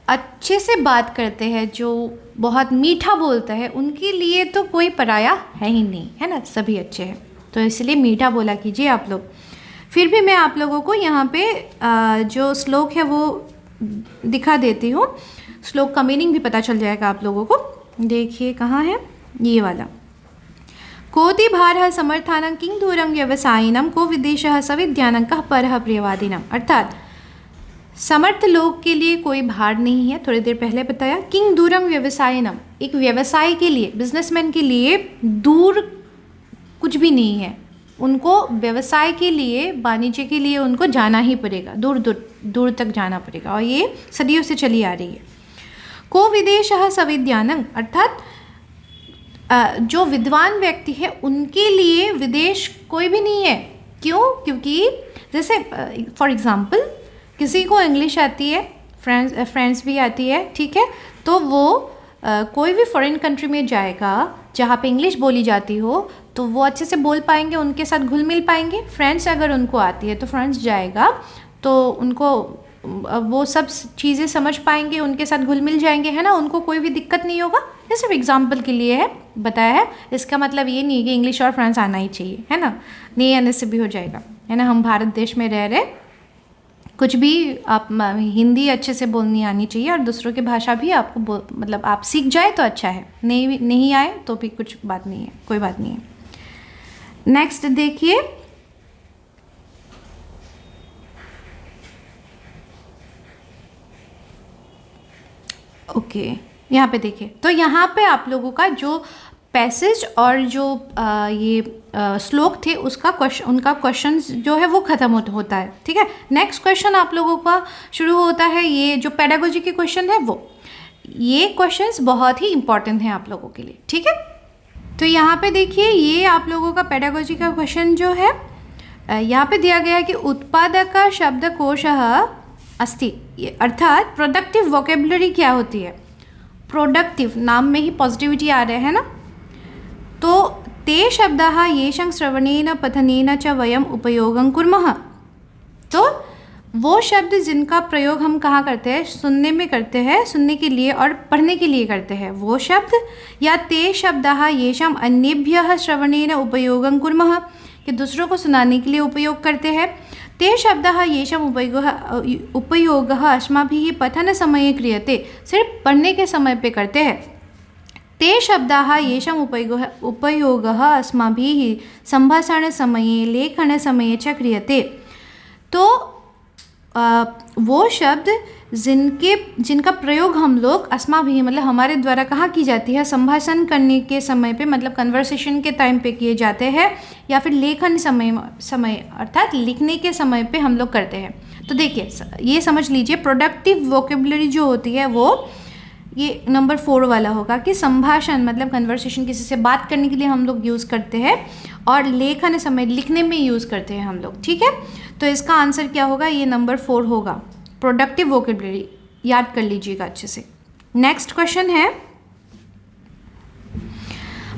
अच्छे से बात करते हैं, जो बहुत मीठा बोलता है, उनके लिए तो कोई पराया है ही नहीं, है ना, सभी अच्छे हैं। तो इसलिए मीठा बोला कीजिए आप लोग। फिर भी मैं आप लोगों को यहाँ पे जो श्लोक है वो दिखा देती हूँ। श्लोक का मीनिंग भी पता चल जाएगा आप लोगों को। देखिए कहाँ है ये वाला। कोटि भारः समर्थानं किं दूरं व्यवसायिनं को विदेशः सविद्यानं कः परः प्रियवादिनम्। अर्थात समर्थ लोग के लिए कोई भार नहीं है, थोड़ी देर पहले बताया। किंग दूरम व्यवसायिनम, एक व्यवसाय के लिए, बिजनेसमैन के लिए दूर कुछ भी नहीं है। उनको व्यवसाय के लिए, वाणिज्य के लिए उनको जाना ही पड़ेगा, दूर दूर दूर तक जाना पड़ेगा, और ये सदियों से चली आ रही है। को विदेशः सविद्यानं, अर्थात जो विद्वान व्यक्ति है उनके लिए विदेश कोई भी नहीं है। क्यों? क्योंकि जैसे फॉर एग्ज़ाम्पल किसी को इंग्लिश आती है, फ्रेंड्स भी आती है, ठीक है, तो वो कोई भी फॉरेन कंट्री में जाएगा जहाँ पे इंग्लिश बोली जाती हो, तो वो अच्छे से बोल पाएंगे, उनके साथ घुल मिल पाएंगे। फ्रेंड्स अगर उनको आती है तो फ्रेंड्स जाएगा तो उनको वो सब चीज़ें समझ पाएंगे, उनके साथ घुल मिल जाएंगे, है ना, उनको कोई भी दिक्कत नहीं होगा। ये सिर्फ एग्जाम्पल के लिए है, बताया है। इसका मतलब ये नहीं है कि इंग्लिश और फ्रेंड्स आना ही चाहिए, है ना, नहीं आने से भी हो जाएगा, है ना। हम भारत देश में रह रहे, कुछ भी आप हिंदी अच्छे से बोलनी आनी चाहिए, और दूसरों की भाषा भी आपको मतलब आप सीख जाए तो अच्छा है, नहीं आए तो भी कुछ बात नहीं है, कोई बात नहीं है। नेक्स्ट देखिए, ओके, यहाँ पे देखिए, तो यहाँ पे आप लोगों का जो पैसेज और जो ये श्लोक थे उसका उनका क्वेश्चन जो है वो ख़त्म होता है, ठीक है। नेक्स्ट क्वेश्चन आप लोगों का शुरू होता है, ये जो पेडागोजी के क्वेश्चन है वो, ये क्वेश्चंस बहुत ही इंपॉर्टेंट हैं आप लोगों के लिए, ठीक है। तो यहाँ पे देखिए, ये आप लोगों का पेडागोजी का क्वेश्चन जो है, यहाँ पे दिया गया है कि उत्पादक शब्दकोशः अस्ति, अर्थात प्रोडक्टिव वोकेबलरी क्या होती है। प्रोडक्टिव, नाम में ही पॉजिटिविटी आ रहे हैं ना, तो ते शब्दाः येषां श्रवणेन पठनेन च वयम् उपयोगं कुर्मः। तो वो शब्द जिनका प्रयोग हम कहाँ करते हैं, सुनने में करते हैं, सुनने के लिए और पढ़ने के लिए करते हैं वो शब्द, या ते शब्दाः येषां अन्येभ्यः श्रवणेन उपयोगं कुर्मः, कि दूसरों को सुनाने के लिए उपयोग करते हैं। ते शब्दाः येषां उपयोगः अस्माभिः पठनसमये क्रियते, सिर्फ पढ़ने के समय पे करते हैं। ते शब्दाः येषां उपयोगः अस्माभिः सम्भाषणसमये लेखनसमये च क्रियते। तो वो शब्द जिनका प्रयोग हम लोग अस्माभिः मतलब हमारे द्वारा कहाँ की जाती है, संभाषण करने के समय पे, मतलब कन्वर्सेशन के टाइम पे किए जाते हैं, या फिर लेखन समय अर्थात लिखने के समय पे हम लोग करते हैं। तो देखिए, ये समझ लीजिए, प्रोडक्टिव वोकेबलरी जो होती है वो ये नंबर 4 वाला होगा, कि संभाषण मतलब कन्वर्सेशन, किसी से बात करने के लिए हम लोग यूज़ करते हैं, और लेखन समय लिखने में यूज़ करते हैं हम लोग, ठीक है। तो इसका आंसर क्या होगा, ये नंबर 4 होगा, प्रोडक्टिव वोकेबलरी, याद कर लीजिएगा अच्छे से। नेक्स्ट क्वेश्चन है,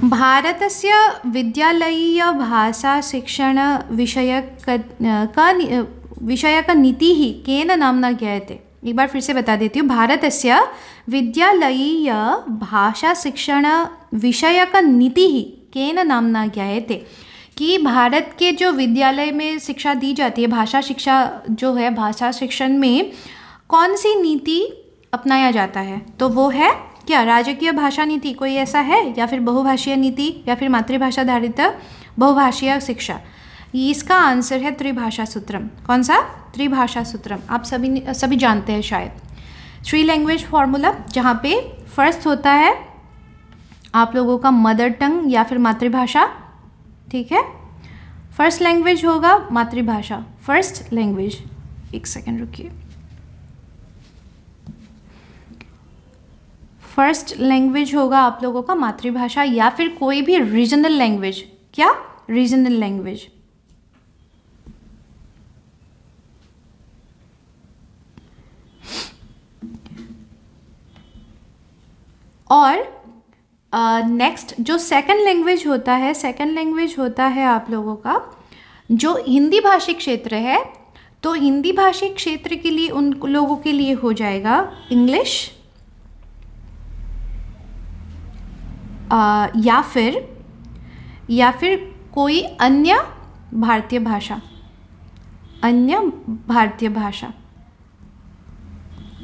भारतस्य विद्यालयीय भाषा शिक्षण विषयक नीतिः केन नाम्ना ज्ञायते। एक बार फिर से बता देती हूँ, भारतस्य विद्यालयीय भाषा शिक्षण विषयक नीतिः केन नाम्ना ज्ञायते, कि भारत के जो विद्यालय में शिक्षा दी जाती है, भाषा शिक्षा जो है, भाषा शिक्षण में कौन सी नीति अपनाया जाता है, तो वो है क्या, राजकीय भाषा नीति कोई ऐसा है, या फिर बहुभाषीय नीति, या फिर मातृभाषा आधारित बहुभाषीय शिक्षा। इसका आंसर है त्रिभाषा सूत्रम। कौन सा? त्रिभाषा सूत्रम। आप सभी जानते हैं शायद, 3 लैंग्वेज फॉर्मूला, जहाँ पे फर्स्ट होता है आप लोगों का मदर टंग या फिर मातृभाषा, ठीक है। फर्स्ट लैंग्वेज होगा मातृभाषा, फर्स्ट लैंग्वेज, एक सेकेंड रुकिए, फर्स्ट लैंग्वेज होगा आप लोगों का मातृभाषा, या फिर कोई भी रीजनल लैंग्वेज। क्या? Regional language. और नेक्स्ट जो सेकंड लैंग्वेज होता है, सेकंड लैंग्वेज होता है आप लोगों का जो हिंदी भाषी क्षेत्र है, तो हिंदी भाषी क्षेत्र के लिए उन लोगों के लिए हो जाएगा इंग्लिश, या फिर कोई अन्य भारतीय भाषा,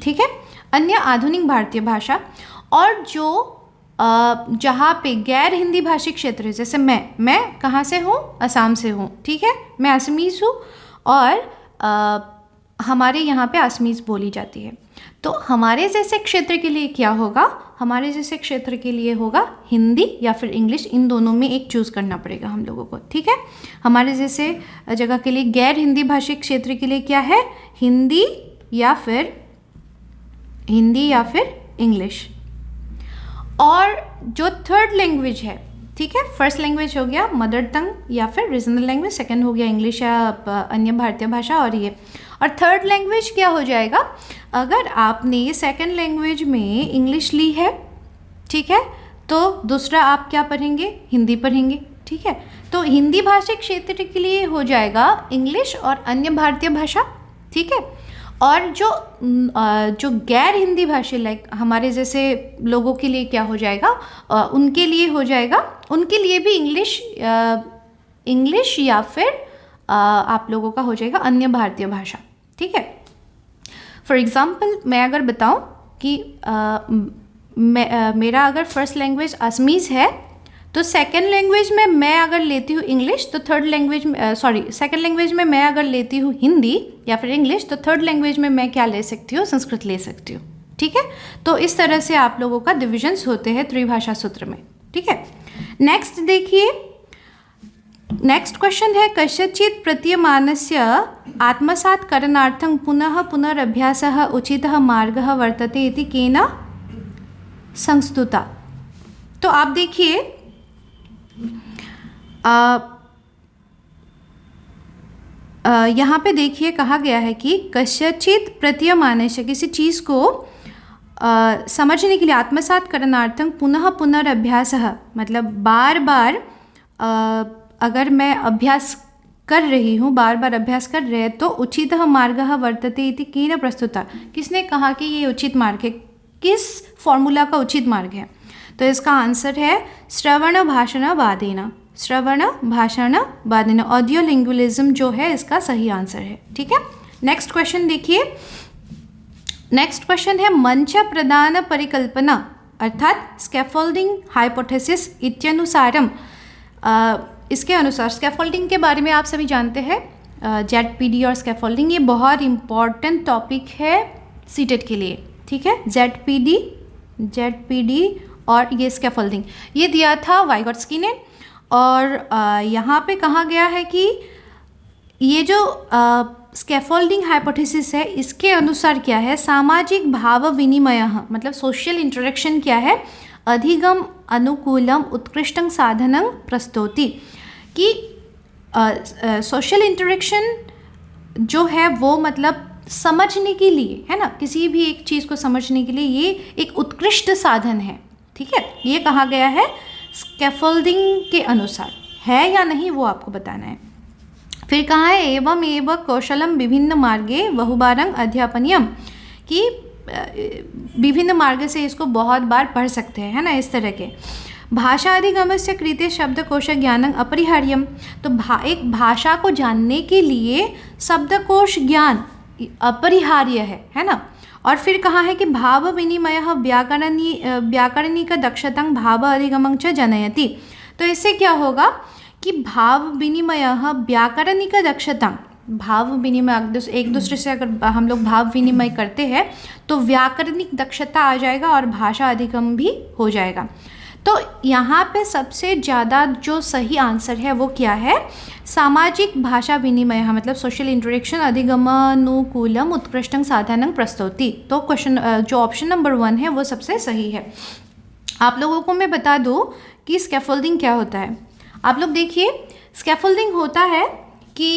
ठीक है, अन्य आधुनिक भारतीय भाषा। और जो जहाँ पे गैर हिंदी भाषी क्षेत्र है, जैसे मैं कहाँ से हूँ, असम से हूँ, ठीक है, मैं असमीज़ हूँ और हमारे यहाँ पे असमीज़ बोली जाती है। तो हमारे जैसे क्षेत्र के लिए क्या होगा, हमारे जैसे क्षेत्र के लिए होगा हिंदी या फिर इंग्लिश, इन दोनों में एक चूज़ करना पड़ेगा हम लोगों को, ठीक है। हमारे जैसे जगह के लिए, गैर हिंदी भाषी क्षेत्र के लिए क्या है, हिंदी या फिर इंग्लिश। और जो थर्ड लैंग्वेज है, ठीक है, फर्स्ट लैंग्वेज हो गया मदर टंग या फिर रीजनल लैंग्वेज, सेकंड हो गया इंग्लिश या अन्य भारतीय भाषा, और थर्ड लैंग्वेज क्या हो जाएगा, अगर आपने सेकंड लैंग्वेज में इंग्लिश ली है, ठीक है, तो दूसरा आप क्या पढ़ेंगे, हिंदी पढ़ेंगे, ठीक है। तो हिंदी भाषी क्षेत्र के लिए हो जाएगा इंग्लिश और अन्य भारतीय भाषा, ठीक है। और जो गैर हिंदी भाषी लाइक हमारे जैसे लोगों के लिए क्या हो जाएगा, उनके लिए हो जाएगा, उनके लिए भी इंग्लिश या फिर आप लोगों का हो जाएगा अन्य भारतीय भाषा, ठीक है। फॉर एग्ज़ाम्पल मैं अगर बताऊं कि मेरा अगर फर्स्ट लैंग्वेज असमीज़ है, तो सेकंड लैंग्वेज में मैं अगर लेती हूँ इंग्लिश, तो सेकंड लैंग्वेज में मैं अगर लेती हूँ हिंदी या फिर इंग्लिश, तो थर्ड लैंग्वेज में मैं क्या ले सकती हूँ, संस्कृत ले सकती हूँ, ठीक है। तो इस तरह से आप लोगों का डिविजन्स होते हैं त्रिभाषा सूत्र में, ठीक है। नेक्स्ट देखिए, नेक्स्ट क्वेश्चन है, कस्यचित् प्रतीयमानस्य आत्मसात् करणार्थं पुनः पुनरभ्यासः उचितः मार्गः वर्तते इति केन संस्तुता। तो आप देखिए, यहाँ पे देखिए कहा गया है कि कस्यचित् प्रतीयमानस्य, किसी चीज़ को समझने के लिए, आत्मसात् करणार्थं पुनः पुनरभ्यासः, मतलब बार बार अगर मैं अभ्यास कर रही हूँ, बार बार अभ्यास कर रहे हैं, तो उचितः मार्गः वर्तते इति केन प्रस्तुता, किसने कहा कि ये उचित मार्ग है, किस फॉर्मूला का उचित मार्ग है। तो इसका आंसर है श्रवण भाषण वादेन, ऑडियो लिंग्विलिज्म जो है इसका सही आंसर है, ठीक है। नेक्स्ट क्वेश्चन देखिए, नेक्स्ट क्वेश्चन है, मंच प्रदान परिकल्पना अर्थात स्कैफोल्डिंग हाइपोथेसिस इत्यनुसारम, इसके अनुसार स्कैफोल्डिंग के बारे में आप सभी जानते हैं, जेडपीडी और स्कैफोल्डिंग, ये बहुत इंपॉर्टेंट टॉपिक है सीटेट के लिए, ठीक है। जेडपीडी और ये स्कैफोल्डिंग, ये दिया था वाइगोट्स्की ने, और यहाँ पे कहा गया है कि ये जो स्कैफोल्डिंग हाइपोथेसिस है, इसके अनुसार क्या है, सामाजिक भाव विनिमय, मतलब सोशल इंटरेक्शन क्या है, अधिगम अनुकूलम उत्कृष्टं साधनं प्रस्तौति, कि सोशल इंटरेक्शन जो है वो मतलब समझने के लिए, है ना, किसी भी एक चीज़ को समझने के लिए ये एक उत्कृष्ट साधन है, ठीक है। ये कहा गया है स्कैफोल्डिंग के अनुसार, है या नहीं वो आपको बताना है। फिर कहा है, एवं एव कौशलम विभिन्न मार्गे बहुबारं अध्यापनीयम, कि विभिन्न मार्ग से इसको बहुत बार पढ़ सकते हैं, है ना, इस तरह के। भाषा अधिगमस्य कृते शब्दकोश ज्ञानं अपरिहार्यम, तो एक भाषा को जानने के लिए शब्दकोश ज्ञान अपरिहार्य है ना। और फिर कहा है कि भाव विनिमय व्याकरणिक दक्षता भाव अधिगमं च जनयति, तो इससे क्या होगा कि भाव विनिमय व्याकरणिक दक्षता, भाव विनिमय एक दूसरे से अगर हम लोग भाव विनिमय करते हैं तो व्याकरणिक दक्षता आ जाएगा और भाषा अधिगम भी हो जाएगा। तो यहाँ पे सबसे ज़्यादा जो सही आंसर है वो क्या है, सामाजिक भाषा विनिमय, मतलब सोशल इंटरेक्शन अधिगमानुकूलम उत्कृष्टं साधनं प्रस्तौति। तो क्वेश्चन जो ऑप्शन नंबर 1 है वो सबसे सही है। आप लोगों को मैं बता दूँ कि स्कैफोल्डिंग क्या होता है। आप लोग देखिए, स्कैफोल्डिंग होता है कि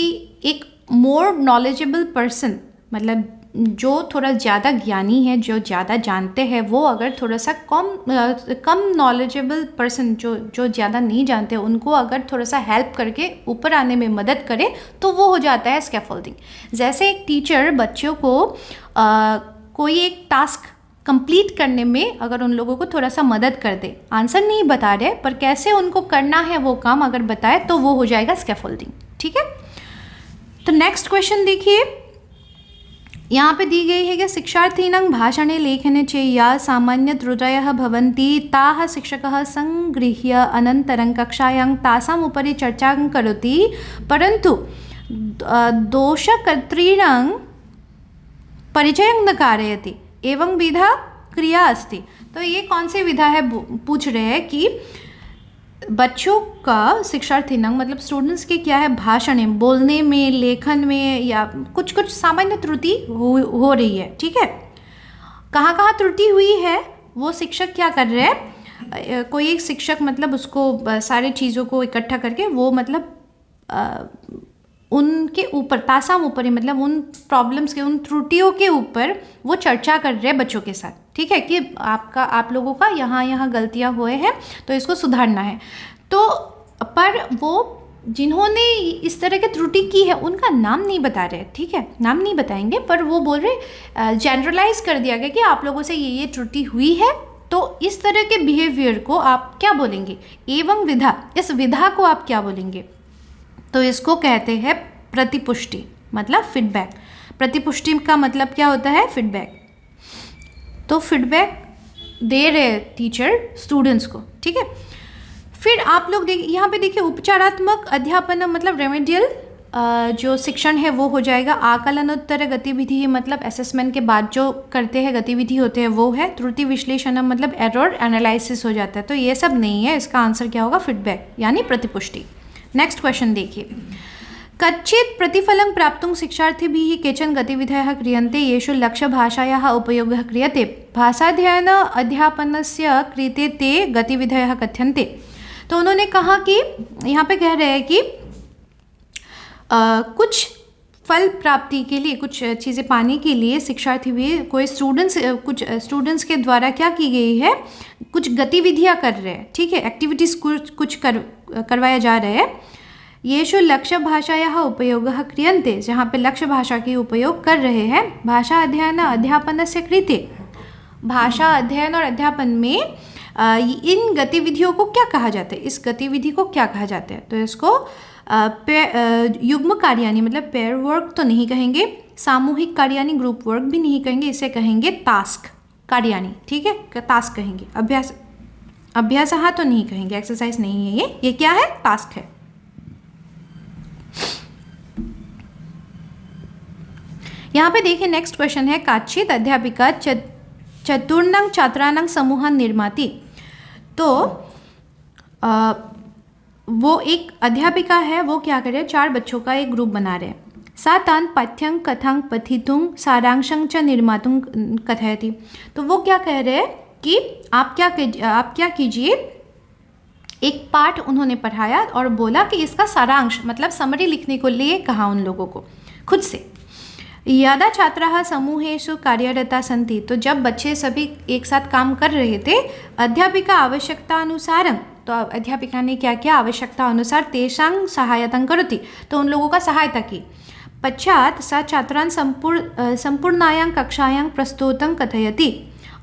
एक मोर नॉलेजेबल पर्सन, मतलब जो थोड़ा ज़्यादा ज्ञानी है, जो ज़्यादा जानते हैं, वो अगर थोड़ा सा कम नॉलेजेबल पर्सन जो ज़्यादा नहीं जानते, उनको अगर थोड़ा सा हेल्प करके ऊपर आने में मदद करे तो वो हो जाता है स्कैफोल्डिंग। जैसे एक टीचर बच्चों को कोई एक टास्क कंप्लीट करने में अगर उन लोगों को थोड़ा सा मदद कर दे, आंसर नहीं बता रहे पर कैसे उनको करना है वो काम अगर बताए तो वो हो जाएगा स्कैफोल्डिंग। ठीक है, तो नेक्स्ट क्वेश्चन देखिए, यहाँ पे दी गई है कि शिक्षार्थीनां भाषणे लेखने च या सामान्य त्रुटयः भवन्ति ताः शिक्षकः संगृह्य अनन्तरं कक्षायां तासाम् उपरि चर्चां करोति, परन्तु दोषकर्तॄणां परिचयं न कारयति, एवं विधा क्रिया अस्ति। तो ये कौन सी विधा है पूछ रहे हैं कि बच्चों का शिक्षार्थीनां मतलब स्टूडेंट्स के क्या है भाषण, बोलने में, लेखन में या कुछ सामान्य त्रुटि हो रही है। ठीक है, कहाँ त्रुटि हुई है वो शिक्षक क्या कर रहे हैं, कोई एक शिक्षक मतलब उसको सारे चीज़ों को इकट्ठा करके वो मतलब उनके ऊपर तासाम ऊपर ही मतलब उन प्रॉब्लम्स के, उन त्रुटियों के ऊपर वो चर्चा कर रहे हैं बच्चों के साथ। ठीक है, कि आप लोगों का यहाँ गलतियाँ हुए हैं तो इसको सुधारना है। तो पर वो जिन्होंने इस तरह की त्रुटि की है उनका नाम नहीं बता रहे। ठीक है, नाम नहीं बताएंगे, पर वो बोल रहे जनरलाइज कर दिया गया कि आप लोगों से ये त्रुटि हुई है, तो इस तरह के बिहेवियर को आप क्या बोलेंगे, एवं विधा, इस विधा को आप क्या बोलेंगे, तो इसको कहते हैं प्रतिपुष्टि, मतलब फीडबैक। प्रतिपुष्टि का मतलब क्या होता है, फीडबैक। तो फीडबैक दे रहे टीचर स्टूडेंट्स को। ठीक है, फिर आप लोग यहाँ पे देखिए उपचारात्मक अध्यापन मतलब रेमेडियल जो शिक्षण है वो हो जाएगा। आकलनोत्तर गतिविधि मतलब असेसमेंट के बाद जो करते हैं गतिविधि होते हैं वो है। त्रुटि विश्लेषण मतलब एरर एनालिसिस हो जाता है। तो ये सब नहीं है, इसका आंसर क्या होगा, फीडबैक यानी प्रतिपुष्टि। नेक्स्ट क्वेश्चन देखिए, कच्चित् प्रतिफलं प्राप्तुं शिक्षार्थिभिः केचन गतिविधयः क्रियन्ते येषु लक्ष्यभाषायाः उपयोगः क्रियते, भाषाध्ययन अध्यापनस्य कृते ते गतिविधयः कथ्यन्ते। तो उन्होंने कहा कि यहाँ पे कह रहे हैं कि कुछ फल प्राप्ति के लिए, कुछ चीज़ें पाने के लिए शिक्षार्थी भी कुछ स्टूडेंट्स के द्वारा क्या की गई है, कुछ गतिविधियाँ कर रहे हैं। ठीक है, एक्टिविटीज़ कुछ करवाया जा रहे हैं। येषु लक्ष्य भाषायाः उपयोगः क्रियन्ते, जहाँ पे लक्ष्य भाषा की उपयोग कर रहे हैं। भाषा अध्ययन अध्यापनस्य कृते, भाषा अध्ययन और अध्यापन में इन गतिविधियों को क्या कहा जाता है, इस गतिविधि को क्या कहा जाता है, तो इसको युग्म कार्यानी मतलब पेयर वर्क तो नहीं कहेंगे, सामूहिक कार्यानी ग्रुप वर्क भी नहीं कहेंगे, इसे कहेंगे टास्क कार्यानी। ठीक है, टास्क कहेंगे। अभ्यास तो नहीं कहेंगे, एक्सरसाइज नहीं है ये क्या है, टास्क है। यहाँ पे देखिए नेक्स्ट क्वेश्चन है, काचित् अध्यापिका चतुर्णां छात्राणां समूहान् निर्माति। तो वो एक अध्यापिका है, वो क्या कर रहे हैं, 4 बच्चों का एक ग्रुप बना रहे हैं। सा तान् पाठ्यं कथां पठितुं सारांशं च निर्मातुं कथयति। तो वो क्या कह रहे हैं कि आप क्या कीजिए, एक पाठ उन्होंने पढ़ाया और बोला कि इसका सारांश मतलब समरी लिखने को लिए कहा उन लोगों को खुद से। यदा छात्राः समूहेषु कार्यरता सन्ति, तो जब बच्चे सभी एक साथ काम कर रहे थे, अध्यापिका आवश्यकतानुसारं, तो अध्यापिका ने क्या किया, आवश्यकता अनुसार तेषां सहायतां करोति, तो उन लोगों का सहायता की। पश्चात सा छात्रान् संपूर्णायां कक्षायां प्रस्तुतं कथयति,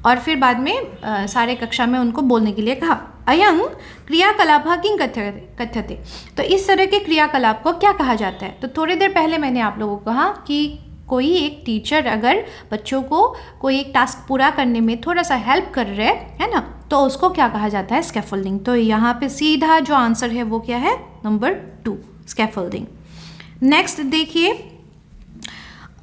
और फिर बाद में सारे कक्षा में उनको बोलने के लिए कहा। अयं क्रियाकलापः किं कथ्यते, तो इस तरह के क्रियाकलाप को क्या कहा जाता है। तो थोड़ी देर पहले मैंने आप लोगों को कहा कि कोई एक टीचर अगर बच्चों को कोई एक टास्क पूरा करने में थोड़ा सा हेल्प कर रहे है ना, तो उसको क्या कहा जाता है, स्कैफोल्डिंग। तो यहाँ पे सीधा जो आंसर है वो क्या है, नंबर 2, स्कैफोल्डिंग। नेक्स्ट देखिए,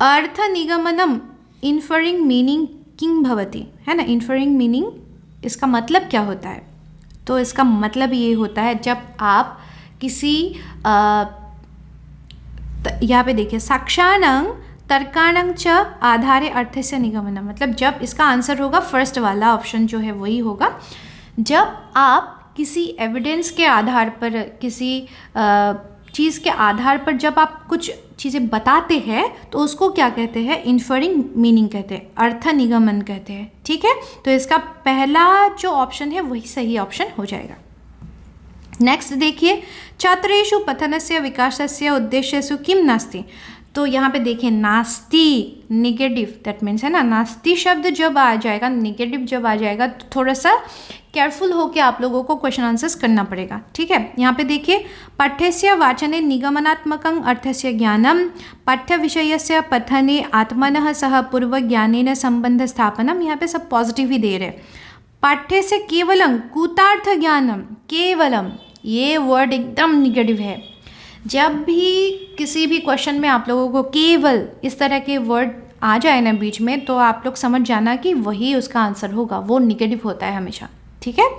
अर्थ निगमनम इन्फरिंग मीनिंग किंग भवति, है ना। इन्फरिंग मीनिंग इसका मतलब क्या होता है, तो इसका मतलब ये होता है जब आप किसी यहाँ पे देखिए, साक्षाणां तर्काणां च आधारे अर्थस्य निगमनम, मतलब जब इसका आंसर होगा फर्स्ट वाला ऑप्शन जो है वही होगा। जब आप किसी एविडेंस के आधार पर, किसी चीज़ के आधार पर जब आप कुछ चीज़ें बताते हैं तो उसको क्या कहते हैं, इन्फरिंग मीनिंग कहते हैं, अर्थ निगमन कहते हैं। ठीक है, तो इसका पहला जो ऑप्शन है वही सही ऑप्शन हो जाएगा। नेक्स्ट देखिए, छात्रेषु पठनस्य विकासस्य उद्देश्यसु किम नास्ति। तो यहाँ पे देखिए नास्ति निगेटिव, दैट मीन्स है ना, नास्ति शब्द जब आ जाएगा, निगेटिव जब आ जाएगा तो थोड़ा सा केयरफुल होकर आप लोगों को क्वेश्चन आंसर्स करना पड़ेगा। ठीक है, यहाँ पे देखिए पाठ्यस्य वाचने निगमनात्मकं अर्थस्य ज्ञानम, पाठ्य विषयस्य पठने आत्मनः सह पूर्व ज्ञानेन संबंध स्थापनम। यहाँ पे सब पॉजिटिव ही दे रहे। पाठ्य से केवलम कूतार्थ ज्ञानम, केवलम ये वर्ड एकदम निगेटिव है। जब भी किसी भी क्वेश्चन में आप लोगों को केवल इस तरह के वर्ड आ जाए ना बीच में, तो आप लोग समझ जाना कि वही उसका आंसर होगा, वो निगेटिव होता है हमेशा। ठीक है,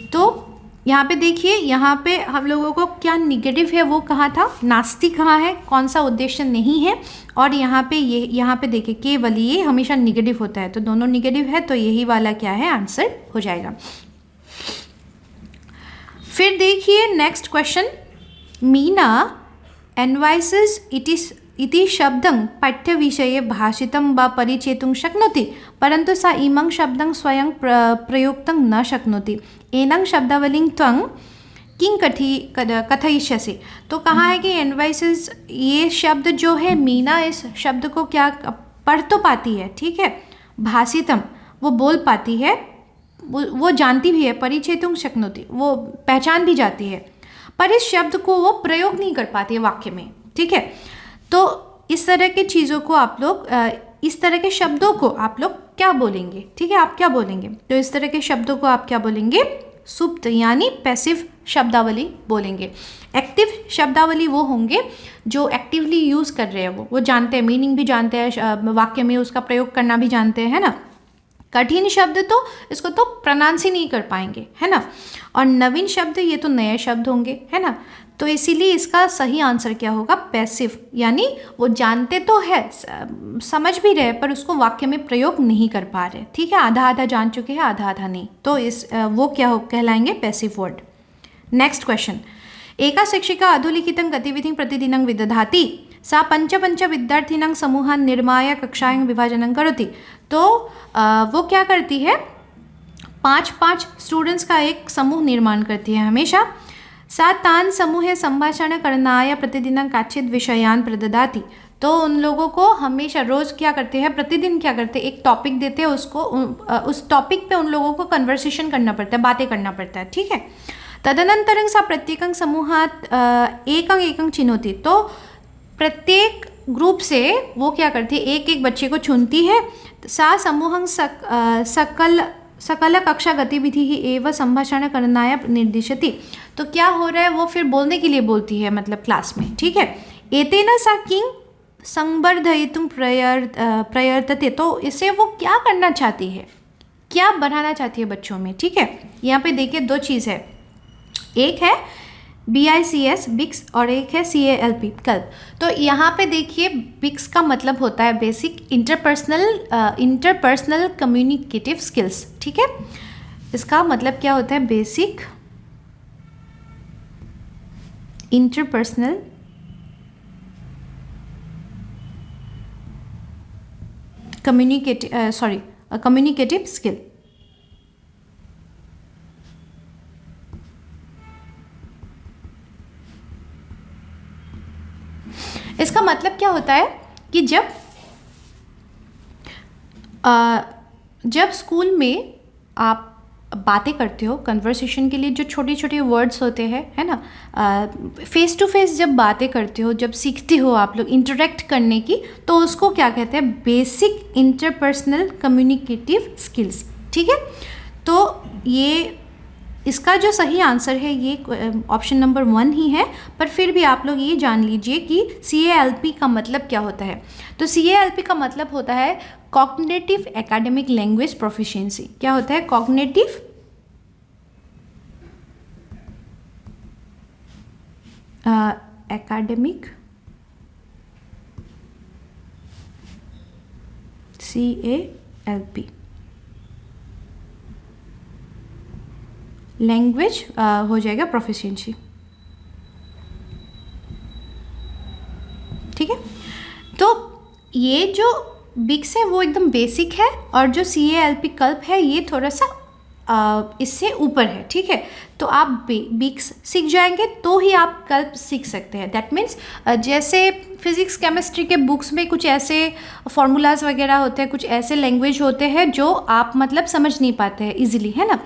तो यहाँ पे देखिए, यहाँ पे हम लोगों को क्या निगेटिव है वो कहा था, नास्ति कहाँ है, कौन सा उद्देश्य नहीं है, और यहाँ पे यहाँ पे देखिए केवल, ये हमेशा निगेटिव होता है, तो दोनों निगेटिव है, तो यही वाला क्या है, आंसर हो जाएगा। फिर देखिए नेक्स्ट क्वेश्चन, मीना एन्वाइसेस इति शब्दं पाठ्यविषये भाषितं वा परिचेतुं शक्नोति, परन्तु सा इमं शब्दं स्वयं प्रयोक्तुं न शक्नोति। एनं शब्दावलिं त्वं किं कथयिष्यसि। तो कहा है कि एन्वाइसेस, ये शब्द जो है, मीना इस शब्द को क्या पढ़ तो पाती है, ठीक है, भाषितम वो बोल पाती है, वो जानती भी है, परिचेतुं शक्नोति वो पहचान भी जाती है, पर इस शब्द को वो प्रयोग नहीं कर पाती है वाक्य में। ठीक है, तो इस तरह की चीज़ों को आप लोग, इस तरह के शब्दों को आप लोग क्या बोलेंगे। ठीक है, आप क्या बोलेंगे, तो इस तरह के शब्दों को आप क्या बोलेंगे, सुप्त यानी पैसिव शब्दावली बोलेंगे। एक्टिव शब्दावली वो होंगे जो एक्टिवली यूज़ कर रहे हैं, वो जानते हैं, मीनिंग भी जानते हैं, वाक्य में उसका प्रयोग करना भी जानते हैं, है ना। कठिन शब्द तो इसको तो प्रोनाउंस ही नहीं कर पाएंगे, है ना। और नवीन शब्द ये तो नए शब्द होंगे, है ना। तो इसीलिए इसका सही आंसर क्या होगा, पैसिव, यानी वो जानते तो है, समझ भी रहे, पर उसको वाक्य में प्रयोग नहीं कर पा रहे। ठीक है, आधा आधा जान चुके हैं, आधा आधा नहीं, तो वो क्या कहलाएंगे, पैसिव वर्ड। नेक्स्ट क्वेश्चन, एका शिक्षिका अधोलिखितं गतिविधिं प्रतिदिनं विदधाति, सा पंच विद्यार्थिनां समूहान् निर्माय कक्षायां विभाजनं करोति। तो वो क्या करती है, 5 स्टूडेंट्स का एक समूह निर्माण करती है हमेशा। सा तान् समूहे सम्भाषणकरणाय प्रतिदिनं काचित् विषयान् प्रददाति। तो उन लोगों को हमेशा रोज़ क्या करते हैं, प्रतिदिन क्या करते हैं, एक टॉपिक देते हैं, उसको उस टॉपिक पे उन लोगों को कन्वर्सेशन करना पड़ता है, बातें करना पड़ता है। ठीक है, तदनन्तरं सा प्रत्येकं समूहात् एकं एकं चिनोति। तो प्रत्येक ग्रुप से वो क्या करती है, एक एक बच्चे को चुनती है। सा समूहं सकल कक्षा गतिविधि ही एवं संभाषण करनाय निर्दिशति। तो क्या हो रहा है, वो फिर बोलने के लिए बोलती है, मतलब क्लास में। ठीक है, एतेन सा किं संवर्धयितुं प्रयतते। तो इससे वो क्या करना चाहती है, क्या बढ़ाना चाहती है बच्चों में। ठीक है, यहाँ पे देखिए 2 चीज़ है, एक है BICS बिक्स और एक है CALP कल्प। तो यहाँ पे देखिए बिक्स का मतलब होता है बेसिक इंटरपर्सनल कम्युनिकेटिव स्किल्स। ठीक है, इसका मतलब क्या होता है, बेसिक इंटरपर्सनल कम्युनिकेटिव स्किल। इसका मतलब क्या होता है कि जब स्कूल में आप बातें करते हो, कन्वर्सेशन के लिए जो छोटे छोटे वर्ड्स होते हैं, है ना, फेस टू फेस जब बातें करते हो, जब सीखते हो आप लोग इंटरेक्ट करने की, तो उसको क्या कहते हैं, बेसिक इंटरपर्सनल कम्युनिकेटिव स्किल्स। ठीक है, तो ये इसका जो सही आंसर है ये ऑप्शन नंबर 1 ही है। पर फिर भी आप लोग ये जान लीजिए कि CALP का मतलब क्या होता है। तो CALP का मतलब होता है कॉग्निटिव एकेडमिक लैंग्वेज प्रोफिशिएंसी। क्या होता है, कॉग्निटिव एकेडमिक, CALP लैंग्वेज हो जाएगा प्रोफिशिएंसी। ये जो बिक्स है वो एकदम बेसिक है, और जो CALP कल्प है ये थोड़ा सा इससे ऊपर है, ठीक है। तो आप बिक्स सीख जाएंगे तो ही आप कल्प सीख सकते हैं। दैट मीन्स जैसे फिज़िक्स केमिस्ट्री के बुक्स में कुछ ऐसे फार्मूलाज वगैरह होते हैं, कुछ ऐसे लैंग्वेज होते हैं जो आप मतलब समझ नहीं पाते हैं इजीली, है ना,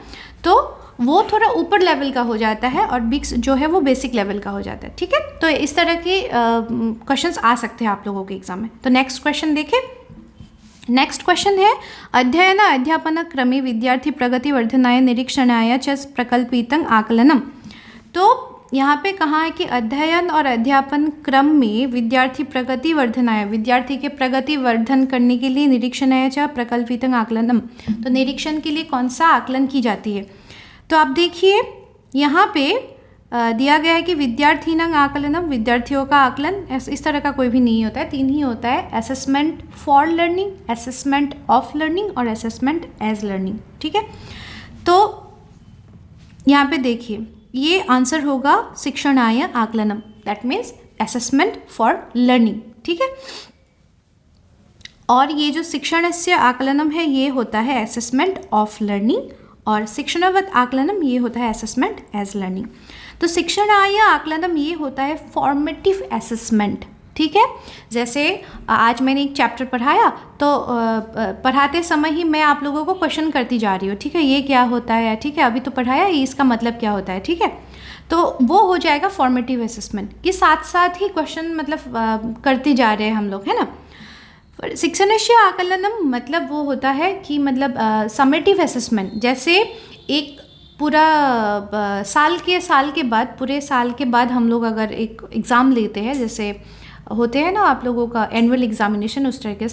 तो वो थोड़ा ऊपर लेवल का हो जाता है और बिक्स जो है वो बेसिक लेवल का हो जाता है, ठीक है। तो इस तरह के क्वेश्चंस आ सकते हैं आप लोगों के एग्जाम में। तो नेक्स्ट क्वेश्चन देखें। नेक्स्ट क्वेश्चन है अध्ययन अध्यापन क्रमे विद्यार्थी प्रगति वर्धनाय निरीक्षणाय च प्रकल्पितं आकलनम। तो यहाँ पे कहा है कि अध्ययन और अध्यापन क्रम में विद्यार्थी प्रगति वर्धनाय, विद्यार्थी के प्रगति वर्धन करने के लिए निरीक्षणाय च प्रकल्पितं आकलनम, तो निरीक्षण के लिए कौन सा आकलन की जाती है। तो आप देखिए यहाँ पे दिया गया है कि विद्यार्थीनां आकलनम, विद्यार्थियों का आकलन, इस तरह का कोई भी नहीं होता है, 3 ही होता है, assessment for learning, assessment of learning और असेसमेंट एज लर्निंग, ठीक है। तो यहाँ पे देखिए ये आंसर होगा शिक्षणाय आकलनम, that means assessment for learning, ठीक है। और ये जो शिक्षणस्य आकलनम है ये होता है असेसमेंट ऑफ लर्निंग, और शिक्षणवत आकलनम ये होता है असेसमेंट एज लर्निंग। तो शिक्षणाय आकलनम ये होता है फॉर्मेटिव असेसमेंट, ठीक है। जैसे आज मैंने एक चैप्टर पढ़ाया तो पढ़ाते समय ही मैं आप लोगों को क्वेश्चन करती जा रही हूँ, ठीक है, ये क्या होता है, ठीक है, अभी तो पढ़ाया, ये इसका मतलब क्या होता है, ठीक है। तो वो हो जाएगा फॉर्मेटिव असेसमेंट, कि साथ साथ ही क्वेश्चन मतलब करते जा रहे हैं हम लोग, है ना। शिक्षणस्य आकलनम मतलब वो होता है कि मतलब समेटिव असेसमेंट, जैसे एक पूरा साल के बाद, पूरे साल के बाद हम लोग अगर एक एग्ज़ाम लेते हैं, जैसे होते हैं ना आप लोगों का एनुअल एग्जामिनेशन, उस तरह के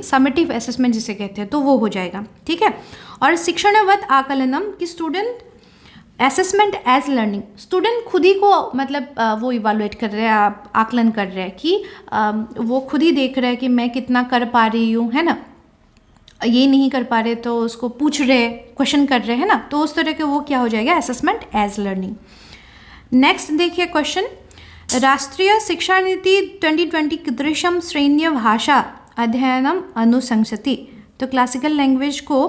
समेटिव असेसमेंट जिसे कहते हैं, तो वो हो जाएगा, ठीक है। और शिक्षणवत आकलनम कि student assessment as learning, student खुद ही को मतलब वो इवालुएट कर रहे हैं, आकलन कर रहे हैं कि वो खुद ही देख रहे हैं कि मैं कितना कर पा रही हूँ, है ना, ये नहीं कर पा रहे तो उसको पूछ रहे, क्वेश्चन कर रहे हैं ना, तो उस तरह के वो क्या हो जाएगा असेसमेंट एज लर्निंग। नेक्स्ट देखिए क्वेश्चन, राष्ट्रीय शिक्षा नीति 2020 कीदृशं श्रेण्य भाषा अध्ययनम अनुशंसति। तो क्लासिकल लैंग्वेज को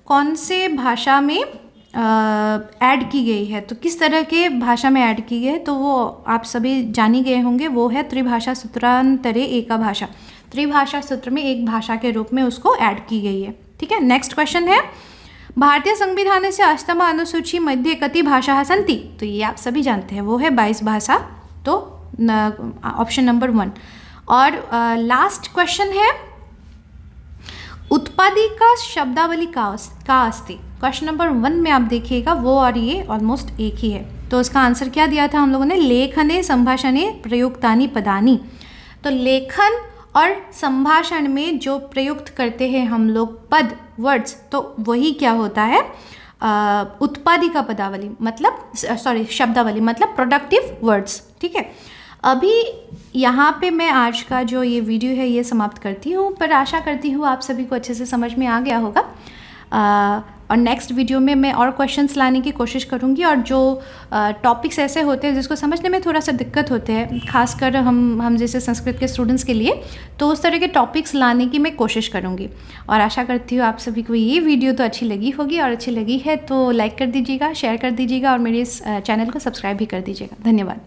कौन से भाषा में ऐड की गई है, तो किस तरह के भाषा में ऐड की गई है, तो वो आप सभी जान ही गए होंगे, वो है त्रिभाषा सूत्रांतरे एका भाषा, त्रिभाषा सूत्र में एक भाषा के रूप में उसको ऐड की गई है, ठीक है। नेक्स्ट क्वेश्चन है भारतीय संविधान से अष्टम अनुसूची मध्य कति भाषा सन्ति। तो ये आप सभी जानते हैं, वो है 22 भाषा, तो ऑप्शन नंबर 1। और लास्ट क्वेश्चन है उत्पादिका शब्दावली का अस्ति। क्वेश्चन नंबर 1 में आप देखिएगा वो और ये ऑलमोस्ट एक ही है, तो उसका आंसर क्या दिया था हम लोगों ने, लेखने संभाषणे प्रयुक्तानि पदानि। तो लेखन और संभाषण में जो प्रयुक्त करते हैं हम लोग पद, वर्ड्स, तो वही क्या होता है उत्पादिका पदावली, मतलब शब्दावली, मतलब प्रोडक्टिव वर्ड्स, ठीक है। अभी यहाँ पे मैं आज का जो ये वीडियो है ये समाप्त करती हूँ, पर आशा करती हूँ आप सभी को अच्छे से समझ में आ गया होगा। और नेक्स्ट वीडियो में मैं और क्वेश्चंस लाने की कोशिश करूँगी, और जो टॉपिक्स ऐसे होते हैं जिसको समझने में थोड़ा सा दिक्कत होते हैं, खासकर हम जैसे संस्कृत के स्टूडेंट्स के लिए, तो उस तरह के टॉपिक्स लाने की मैं कोशिश करूँगी। और आशा करती हूँ आप सभी को ये वीडियो तो अच्छी लगी होगी, और अच्छी लगी है तो लाइक कर दीजिएगा, शेयर कर दीजिएगा, और मेरे इस चैनल को सब्सक्राइब भी कर दीजिएगा। धन्यवाद।